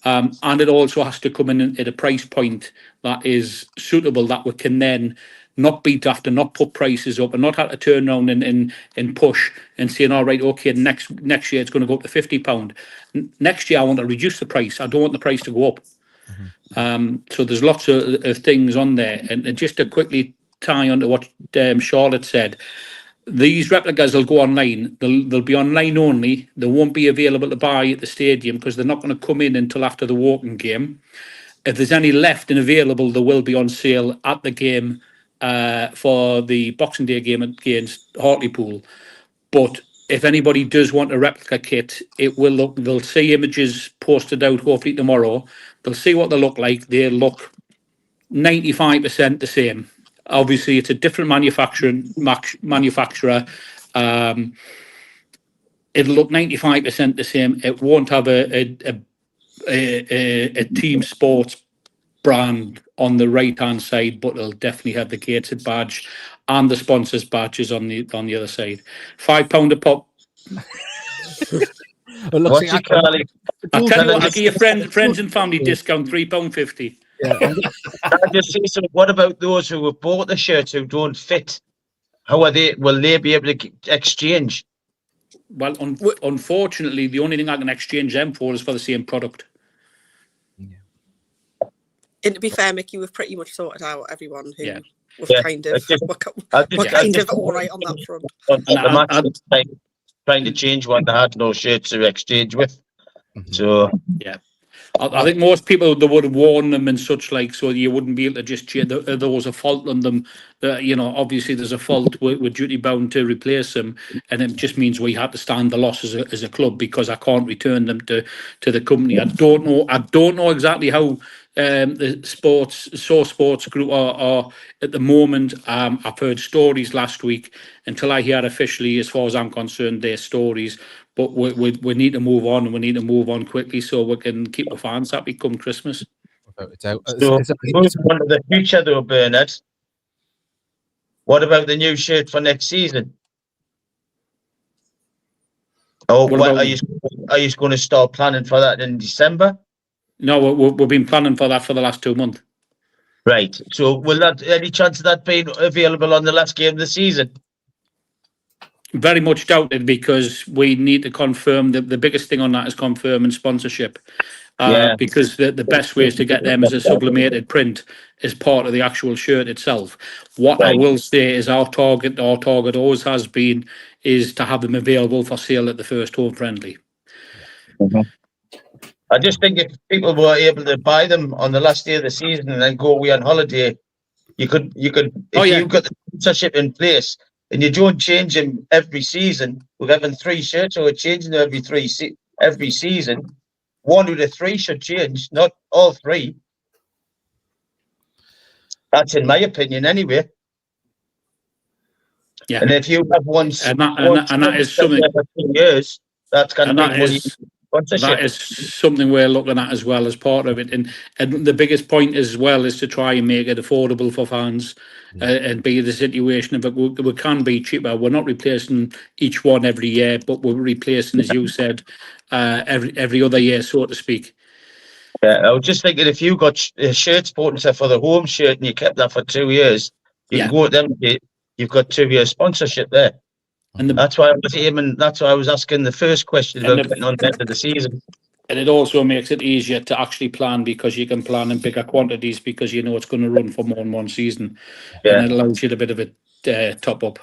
And it also has to come in at a price point that is suitable, that we can then not beat after, not put prices up, and not have to turn around and push and saying, all right, okay, next year it's going to go up to £50. Next year I want to reduce the price. I don't want the price to go up. So there's lots of things on there. And just to quickly tie on to what Charlotte said, these replicas will go online. They'll be online only. They won't be available to buy at the stadium because they're not going to come in until after the walking game. If there's any left and available, they will be on sale at the game for the Boxing Day game against Hartlepool. But if anybody does want a replica kit, they'll see images posted out hopefully tomorrow. They'll see what they look like. They look 95% the same. Obviously, it's a different manufacturer. It'll look 95% the same. It won't have a team sports brand on the right hand side, but it'll definitely have the Gateshead badge and the sponsors badges on the other side. £5 a pop.
Well,
I'll tell you what, I'll give your friends and family discount, £3.50.
Can I just say something? What about those who have bought the shirts who don't fit? How are they? Will they be able to exchange?
Well, unfortunately, the only thing I can exchange them for is for the same product.
And to be fair, Mickey, we've pretty much sorted out everyone who was kind of all right on that front.
I'm trying to change one that had no shirts to exchange with. So
yeah. I think most people, they would have worn them and such like, so you wouldn't be able to just change. There was a fault on them. Obviously there's a fault. We're duty bound to replace them, and it just means we had to stand the loss as a club because I can't return them to the company. I don't know exactly how the sports group are at the moment. I've heard stories last week. Until I hear officially, as far as I'm concerned, they're stories. But we need to move on, and we need to move on quickly so we can keep the fans happy come Christmas.
So moving on to the future though, Bernard. What about the new shirt for next season? Oh,
What
what,
about-
are you going to start planning for that in December?
No, we've been planning for that for the last 2 months.
Right. So will that any chance of that being available on the last game of the season?
Very much doubted, because we need to confirm that the biggest thing on that is confirming sponsorship.
Yeah.
Because the best way is to get them as a sublimated print as part of the actual shirt itself. What I
Right.
will say is our target always has been is to have them available for sale at the first home friendly.
I just think if people were able to buy them on the last day of the season and then go away on holiday, you could if you've got the sponsorship in place and you don't change them every season, with having 3 shirts or changing them every season, 1 of the 3 should change, not all 3. That's in my opinion, anyway.
Yeah.
And if you have one,
And that is something.
for 2 years, that's going to
And
bring money.
that is something we're looking at as well as part of it. And the biggest point as well is to try and make it affordable for fans, and be the situation of it. We can be cheaper. We're not replacing each one every year, but we're replacing, as you said, every other year, so to speak.
Yeah, I was just thinking if you got shirts sponsor for the home shirt and you kept that for 2 years, you can go at them. You've got 2 years sponsorship there.
And
that's why I was aiming. That's why I was asking the first question about getting on the end of the season.
And it also makes it easier to actually plan, because you can plan in bigger quantities, because you know it's going to run for more than one season.
Yeah.
And it allows you a bit of a top up.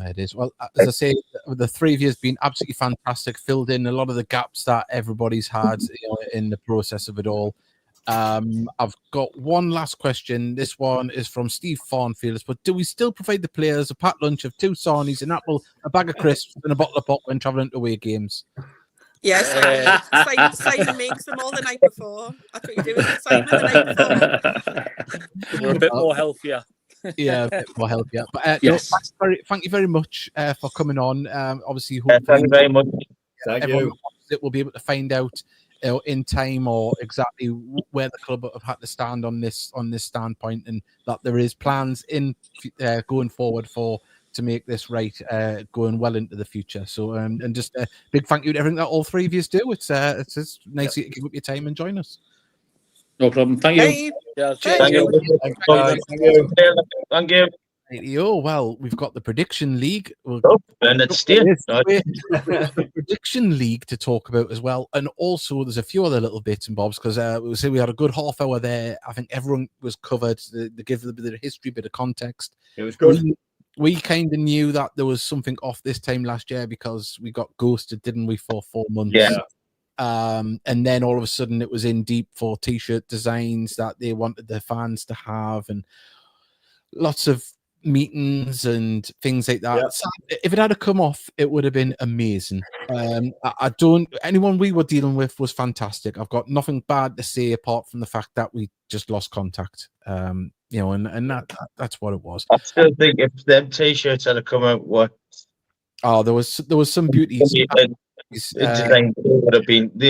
It is. Well, as I say, the 3 of you has been absolutely fantastic, filled in a lot of the gaps that everybody's had in the process of it all. I've got one last question. This one is from Steve Farnfield. But do we still provide the players a packed lunch of 2 sarnies, an apple, a bag of crisps, and a bottle of pop when travelling to away games?
Yes, Simon makes them all the night before. That's what you do, isn't it, Simon, the night before?
We're a bit more healthier.
Yeah, a bit more healthier. But
yes.
Thank you very much for coming on. Obviously,
Thank you very much.
Thank you. We'll be able to find out in time or exactly where the club have had to stand on this standpoint, and that there is plans in going forward to make this right, going well into the future. So and just a big thank you to everything that all 3 of you do. It's just nice to give up your time and join us.
No problem. Thank you.
Hey.
Yeah,
Thank you. Thank you.
Oh, well, we've got the Prediction League.
And it's still
the Prediction League to talk about as well. And also, there's a few other little bits and bobs, because we had a good half hour there. I think everyone was covered. They give a bit of history, a bit of context.
It was good.
We kind of knew that there was something off this time last year, because we got ghosted, didn't we, for 4 months?
Yeah.
And then all of a sudden it was in deep for t-shirt designs that they wanted the fans to have, and lots of meetings and things like that.
Yeah.
So if it had come off, it would have been amazing. Anyone we were dealing with was fantastic. I've got nothing bad to say apart from the fact that we just lost contact. And that's what it was.
I still think if them t-shirts had come out,
there was some beauties.
They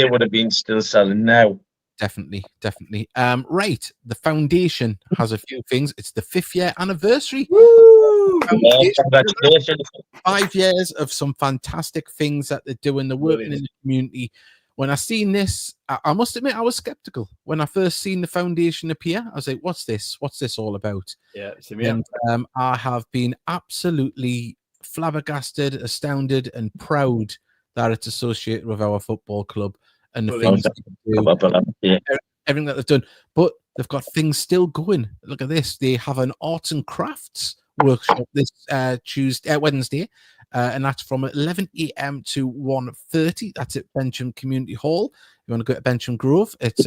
would have been still selling now.
Definitely. Right. The foundation has a few things. It's the 5th year anniversary.
Woo!
Congratulations.
5 years of some fantastic things that they're doing. They're working in the community. When I seen this, I must admit, I was skeptical. When I first seen the foundation appear, I was like, what's this? What's this all about?
Yeah.
And I have been absolutely flabbergasted, astounded, and proud that it's associated with our football club and the things that they do, everything that they've done. But they've got things still going. Look at this. They have an arts and crafts workshop this Wednesday, and that's from 11 a.m. to 1:30. That's at Bentham Community Hall. You want to go to Bentham Grove? It's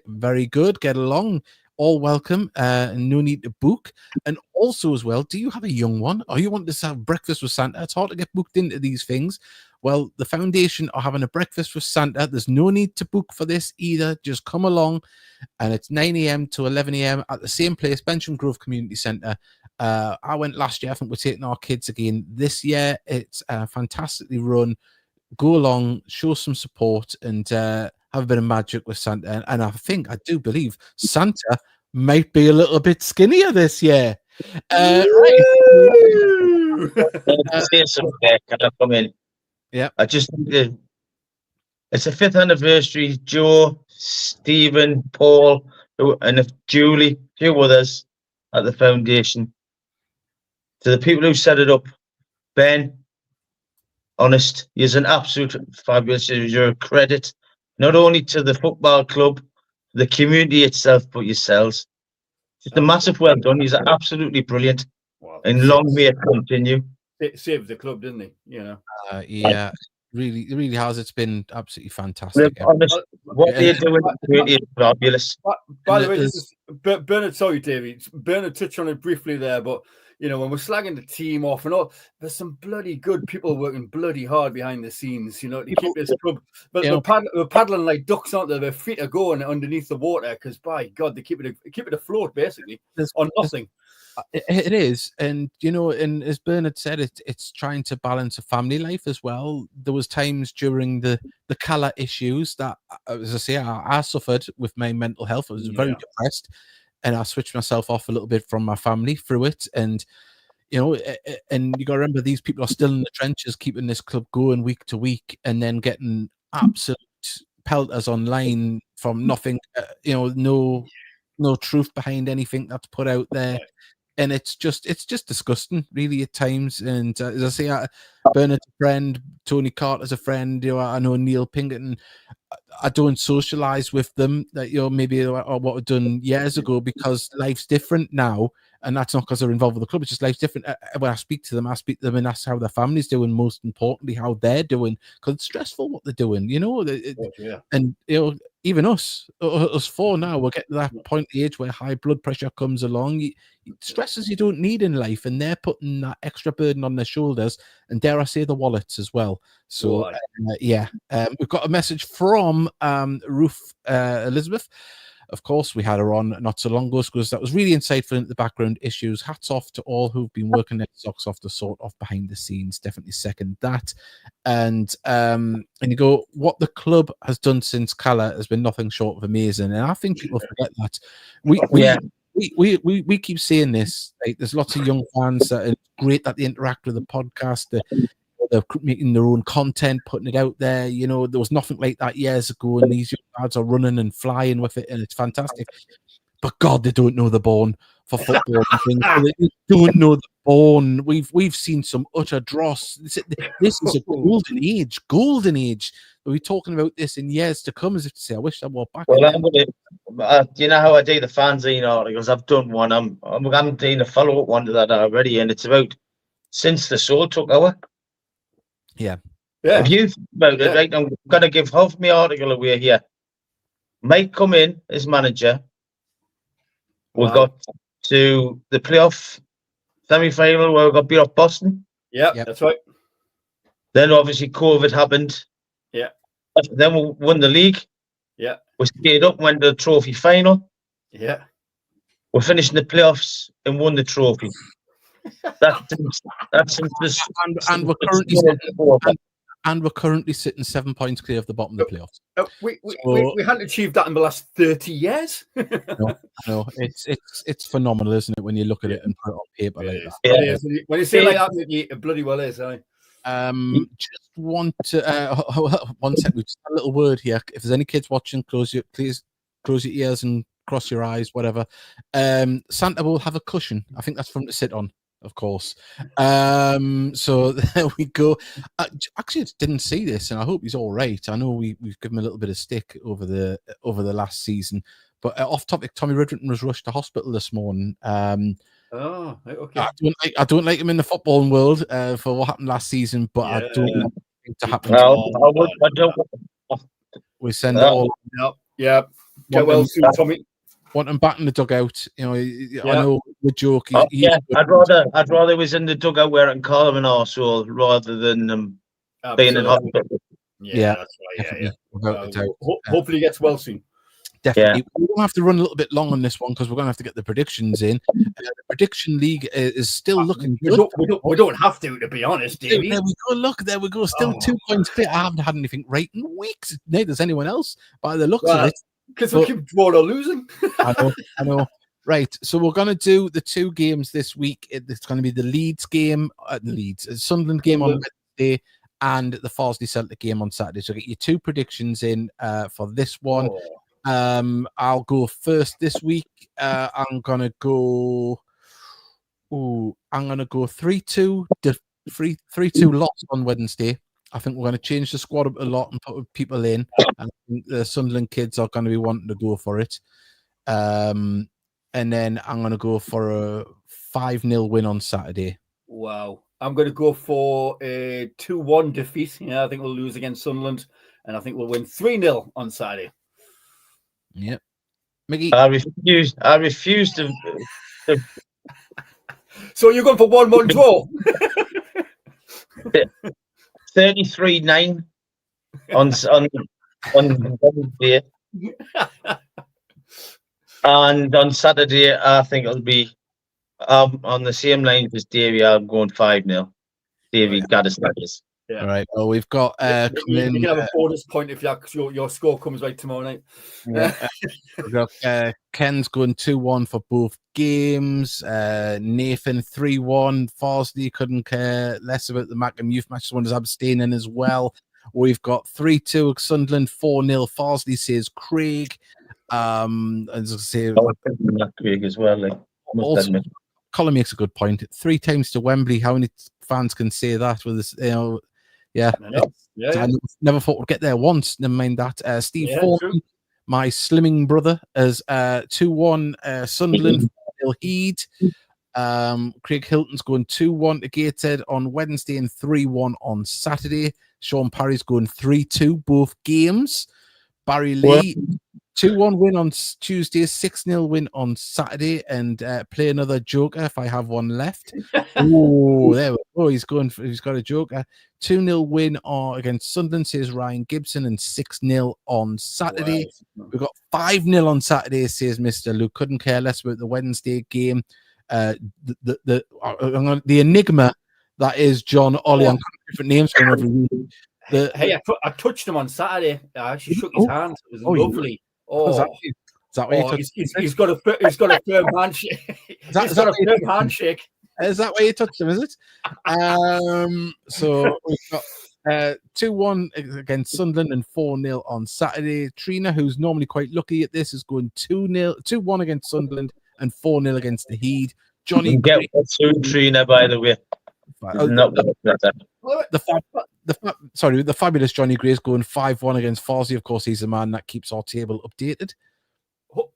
very good. Get along. All welcome. No need to book. And also as well, do you have a young one, or you want to have breakfast with Santa? It's hard to get booked into these things. Well, the foundation are having a breakfast with Santa. There's no need to book for this either. Just come along, and it's 9 a.m. to 11 a.m. at the same place, Bentham Grove Community Centre. I went last year. I think we're taking our kids again this year. It's fantastically run. Go along, show some support, and have a bit of magic with Santa. And I do believe Santa might be a little bit skinnier this year. Right.
Can I come in?
Yeah.
I just think it's the 5th anniversary. Joe, Stephen, Paul, and Julie, a few others at the foundation. To the people who set it up, Ben, honest, he's an absolute fabulous. You're a credit, not only to the football club, the community itself, but yourselves. Just a massive well done. He's absolutely brilliant.
Wow.
And long may it continue.
It saved the club, didn't he? You know.
Yeah, it really has. It's been absolutely fantastic.
Honest, what they're doing is fabulous.
By the way, Bernard, sorry, Davey. Bernard touched on it briefly there, but you know, when we're slagging the team off and all, there's some bloody good people working bloody hard behind the scenes, you know, to keep this club. But they're paddling like ducks, aren't they? Their feet are going underneath the water because, by God, they keep it afloat basically on nothing.
It is, and you know, and as Bernard said, it's trying to balance a family life as well. There was times during the colour issues that, as I say, I suffered with my mental health. I was very depressed, and I switched myself off a little bit from my family through it. And you know, and you got to remember, these people are still in the trenches, keeping this club going week to week, and then getting absolute pelters online from nothing. You know, no truth behind anything that's put out there. And it's just disgusting, really, at times. And as I say, Bernard's a friend, Tony Carter's a friend. You know, I know Neil Pinkerton. I don't socialize with them, you know, maybe or what I've done years ago, because life's different now, and that's not because they're involved with the club. It's just life's different. When I speak to them and ask how their family's doing. Most importantly, how they're doing, because it's stressful what they're doing, you know. And you know, even us four now, we're getting to that point of the age where high blood pressure comes along. Stresses you don't need in life, and they're putting that extra burden on their shoulders, and dare I say, the wallets as well. So we've got a message from Ruth Elizabeth. Of course, we had her on not so long ago because that was really insightful into the background issues. Hats off to all who've been working their socks off to sort of behind the scenes. Definitely second that. And you go, what the club has done since Cala has been nothing short of amazing. And I think people forget that. We keep saying this. Like, there's lots of young fans that are great that they interact with the podcast. They're making their own content, putting it out there. You know, there was nothing like that years ago, and these young lads are running and flying with it, and it's fantastic. But God, they don't know the bone for football and things. They don't know the bone. We've seen some utter dross. This is a golden age. We'll be talking about this in years to come. As if to say, I wish I were back.
Well, you know how I do the fanzine articles? I've done one. I'm doing a follow-up one to that already, and it's about since the soul took over.
Yeah.
If you think about it, right, I'm going to give half my article away here. Mike come in as manager. We got to the playoff semi-final where we got beat off Boston.
Yeah, that's right.
Then obviously COVID happened.
Yeah.
Then we won the league.
Yeah. We
stayed up, went to the trophy final.
Yeah.
We're finishing the playoffs and won the trophy.
And we're currently sitting 7 points clear of the bottom of the playoffs.
We hadn't achieved that in the last 30 years.
No, it's phenomenal, isn't it, when you look at it and put it on paper like that?
Yeah. When you say it like that, it bloody well is, eh?
Just want to one sec. We just had a little word here. If there's any kids watching, please close your ears and cross your eyes, whatever. Santa will have a cushion. I think that's for him to sit on, of course. So there we go. Actually, I didn't see this, and I hope he's all right. I know we've given him a little bit of stick over the last season, but off topic, Tommy Ridrington was rushed to hospital this morning.
Oh, okay.
I don't like him in the footballing world for what happened last season, but I don't want it to happen. We send it all.
Yeah. Get well soon, Tommy.
Want him back in the dugout. You know, I know we joke.
I'd rather he was in the dugout wearing collar and arsehole rather than being in hospital.
Yeah, that's right. Yeah. Without a doubt. Hopefully he gets well soon.
Definitely. We're going to have to run a little bit long on this one because we're going to have to get the predictions in. The prediction league is still looking good.
We don't have to be honest, Davey.
There we go. Look, there we go. Still 2 points clear. I haven't had anything right in weeks. Neither does anyone else by the looks of it.
Because we keep drawing or losing.
I know. Right. So we're going to do the two games this week. It's going to be the Leeds game, Sunderland game on Wednesday, and the Farsley Celtic game on Saturday. So get your 2 predictions in for this one. I'll go first this week. I'm gonna go 3-2 3-2 loss on Wednesday. I think we're going to change the squad up a lot and put people in. And I think the Sunderland kids are going to be wanting to go for it. And then I'm going to go for a 5-0 win on Saturday.
Wow. I'm going to go for a 2-1 defeat. Yeah, I think we'll lose against Sunderland, and I think we'll win 3-0 on Saturday.
Yep. Mickey?
I refuse to.
So you're going for 1-1 draw?
33-9 on Wednesday. And on Saturday, I think it'll be on the same lines as Davey. I'm going 5-0. Davey got us.
Yeah.
All right. Well, we've got
you can have a bonus point if your score comes right tomorrow night.
Yeah. We've got Ken's going 2-1 for both games. Nathan 3-1. Farsley couldn't care less about the Mackham Youth match. One is abstaining as well. We've got 3-2 Sunderland, 4-0. Farsley says Craig. As I say,
Craig as well.
Also, Colin makes a good point. 3 times to Wembley. How many fans can say that with this? Yeah. I never thought we'd get there once. Never mind that. Steve Foreman, my slimming brother, is 2-1 Sunderland, 4-0 Heed. Craig Hilton's going 2-1 to Gateshead on Wednesday and 3-1 on Saturday. Sean Parry's going 3-2 both games. Barry Lee, 2-1 win on Tuesday, 6-0 win on Saturday, and play another joker if I have one left. Oh, there we go. He's got a joker. 2-0 win against Sunderland, says Ryan Gibson, and 6-0 on Saturday. Wow. We've got 5-0 on Saturday, says Mr. Luke. Couldn't care less about the Wednesday game. The enigma that is John Ollie. I'm different names for him every week.
I touched him on Saturday. I actually shook his hand. It was lovely. Is that what you touched? He's got a firm handshake. He's got a firm handshake.
Is that why you touched him? Is it? So we've got 2-1 against Sunderland and 4-0 on Saturday. Trina, who's normally quite lucky at this, is going 2-1 against Sunderland and 4-0 against the Heed. Johnny,
get Trina, by the way.
The fabulous Johnny Gray's going 5-1 against Farsley. Of course, he's the man that keeps our table updated.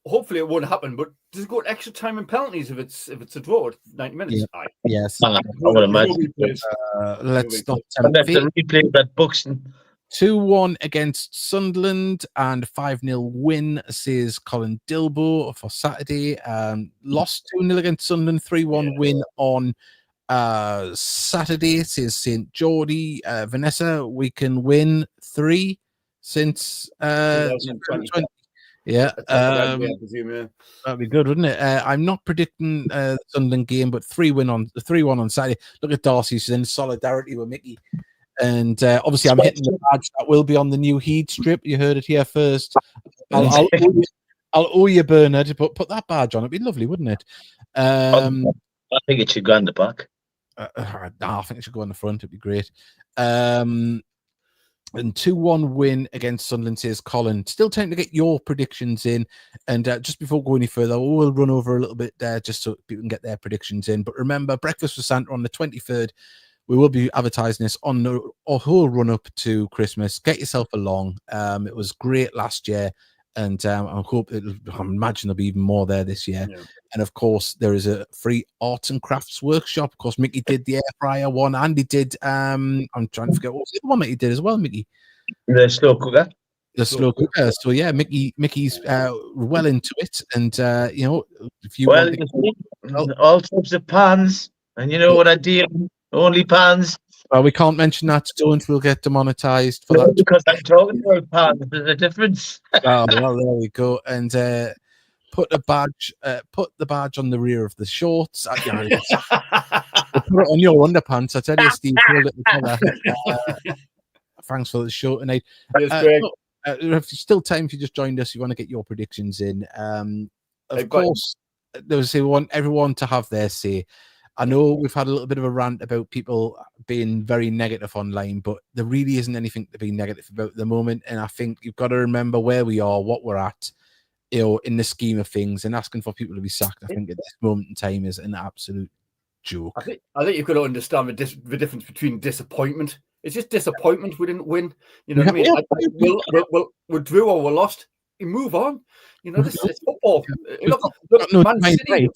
Hopefully it won't happen, but does it go to extra time and penalties if it's a draw at 90 minutes?
Yeah. Yes.
I would imagine.
Let's not
replay that Buxton.
2-1 against Sunderland and 5-0 win, says Colin Dilbo for Saturday. Lost 2-0 against Sunderland, 3-1 win on Saturday, says St. Geordie. Vanessa, we can win 3 since 2020. Yeah, that'd be good, wouldn't it? I'm not predicting the Sunderland game, but 3-1 on Saturday. Look at Darcy; she's in solidarity with Mickey, and obviously I'm hitting the badge that will be on the new Heed strip. You heard it here first. I'll owe you, Bernard, but put that badge on. It'd be lovely, wouldn't it?
I think it should go on the back.
I think it should go on the front. It'd be great. And 2-1 win against Sunderland, says Colin. Still time to get your predictions in. And just before going any further, we'll run over a little bit there just so people can get their predictions in. But remember, Breakfast with Santa on the 23rd. We will be advertising this on the whole run up to Christmas. Get yourself along. It was great last year. And I imagine there'll be even more there this year. Yeah. And of course, there is a free arts and crafts workshop. Of course, Mickey did the air fryer one, and he did. I'm trying to forget what was the other one that he did as well, Mickey.
The slow cooker.
The slow cooker. So yeah, Mickey's well into it, and if you want
all types of pans, and you know what I do, only pans.
Well, we can't mention that. Don't. We'll get demonetized for that.
Because I'm talking about pans. There's a difference.
Oh, well, there we go. And put the badge on the rear of the shorts. We'll put it on your underpants. I tell you, Steve, hold it together. Thanks for the show tonight. If still time, if you just joined us, you want to get your predictions in. Of course, we want everyone to have their say. I know we've had a little bit of a rant about people being very negative online, but there really isn't anything to be negative about at the moment. And I think you've got to remember where we are, what we're at, in the scheme of things, and asking for people to be sacked, I think at this moment in time is an absolute joke.
I think you've got to understand the difference between disappointment. It's just disappointment we didn't win. You know what I mean? We drew or we lost. You move on. You know, it's football. Look, Man City.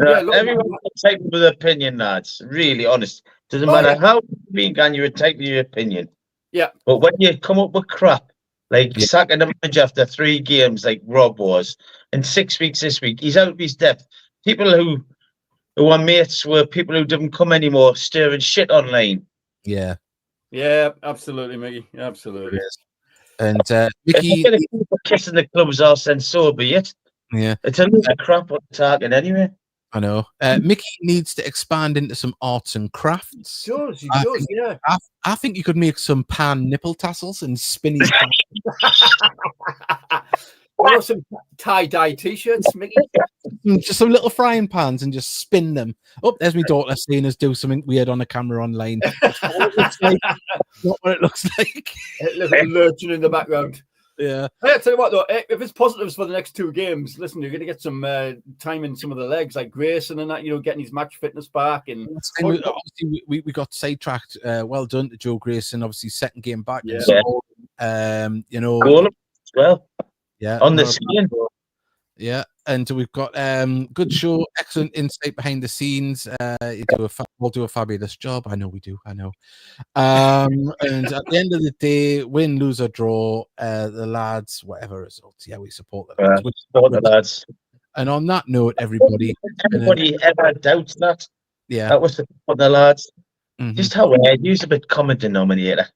Everyone entitled with opinion, lads. Really honest. Doesn't matter how you can, you're entitled to your opinion.
Yeah.
But when you come up with crap, like sacking the manager after 3 games, like Rob was, in 6 weeks this week, he's out of his depth. People who are mates were people who didn't come anymore, stirring shit online.
Yeah.
Yeah, absolutely, Mickey. Absolutely.
And Mickey,
kissing the club's arse, and so be it.
Yeah.
It's a load of crap on target anyway.
I know. Mickey needs to expand into some arts and crafts.
He does, yeah.
I think you could make some pan nipple tassels and spinny.
Or some tie-dye t-shirts, Mickey.
Just some little frying pans and just spin them. Oh, there's my daughter seeing us do something weird on a camera online. Not what it looks like.
It looks like lurching in the background.
Yeah.
I'll tell you what, though, if it's positives for the next 2 games, listen, you're going to get some time in some of the legs, like Grayson and that, you know, getting his match fitness back. And
obviously, we got sidetracked. Well done to Joe Grayson. Obviously, second game back.
Yeah.
You know,
goal as well.
Yeah.
On the screen.
Yeah, and we've got good show, excellent insight behind the scenes. We'll do a fabulous job. I know we do. I know. And at the end of the day, win, lose or draw, the lads, whatever results, we support the lads.
We support the lads.
And on that note, everybody
ever doubts that?
Yeah,
that was for the lads.
Mm-hmm.
Just how we use a bit common denominator.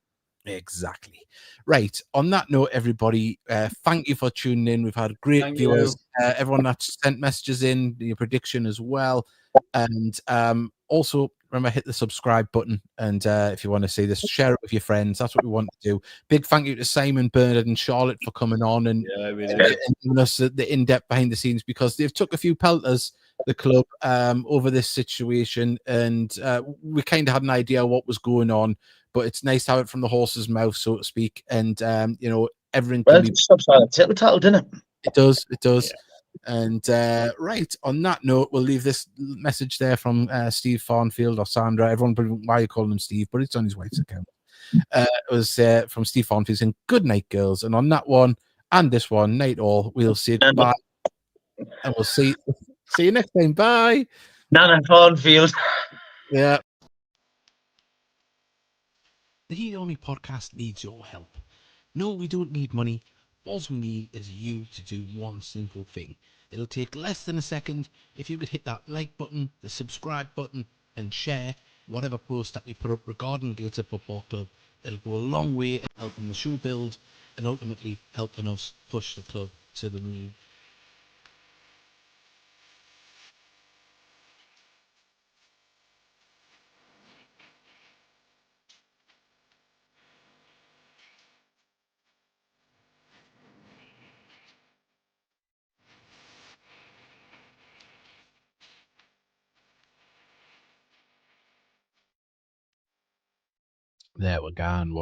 Exactly. Right. On that note, everybody, thank you for tuning in. We've had great viewers. Everyone that's sent messages in, your prediction as well. And also, remember, hit the subscribe button. And if you want to see this, share it with your friends. That's what we want to do. Big thank you to Simon, Bernard, and Charlotte for coming on and giving us the in-depth behind the scenes, because they've took a few pelters, the club, over this situation. And we kind of had an idea what was going on. But it's nice to have it from the horse's mouth, so to speak. And, you know, everything can be...
stops like a tittle-tattle, doesn't it?
It does, it does. Yeah. And, right, on that note, we'll leave this message there from Steve Farnfield or Sandra. Everyone, why are you calling him Steve? But it's on his wife's account. It was from Steve Farnfield saying, good night, girls. And on that one, and this one, night all, we'll say goodbye. And we'll see you next time. Bye.
Nana Farnfield.
Yeah. The Heat Army podcast needs your help. No, we don't need money. All we need is you to do one simple thing. It'll take less than a second. If you could hit that like button, the subscribe button, and share whatever post that we put up regarding Gateshead Football Club, it'll go a long way in helping the show build and ultimately helping us push the club to the moon. There we're gone.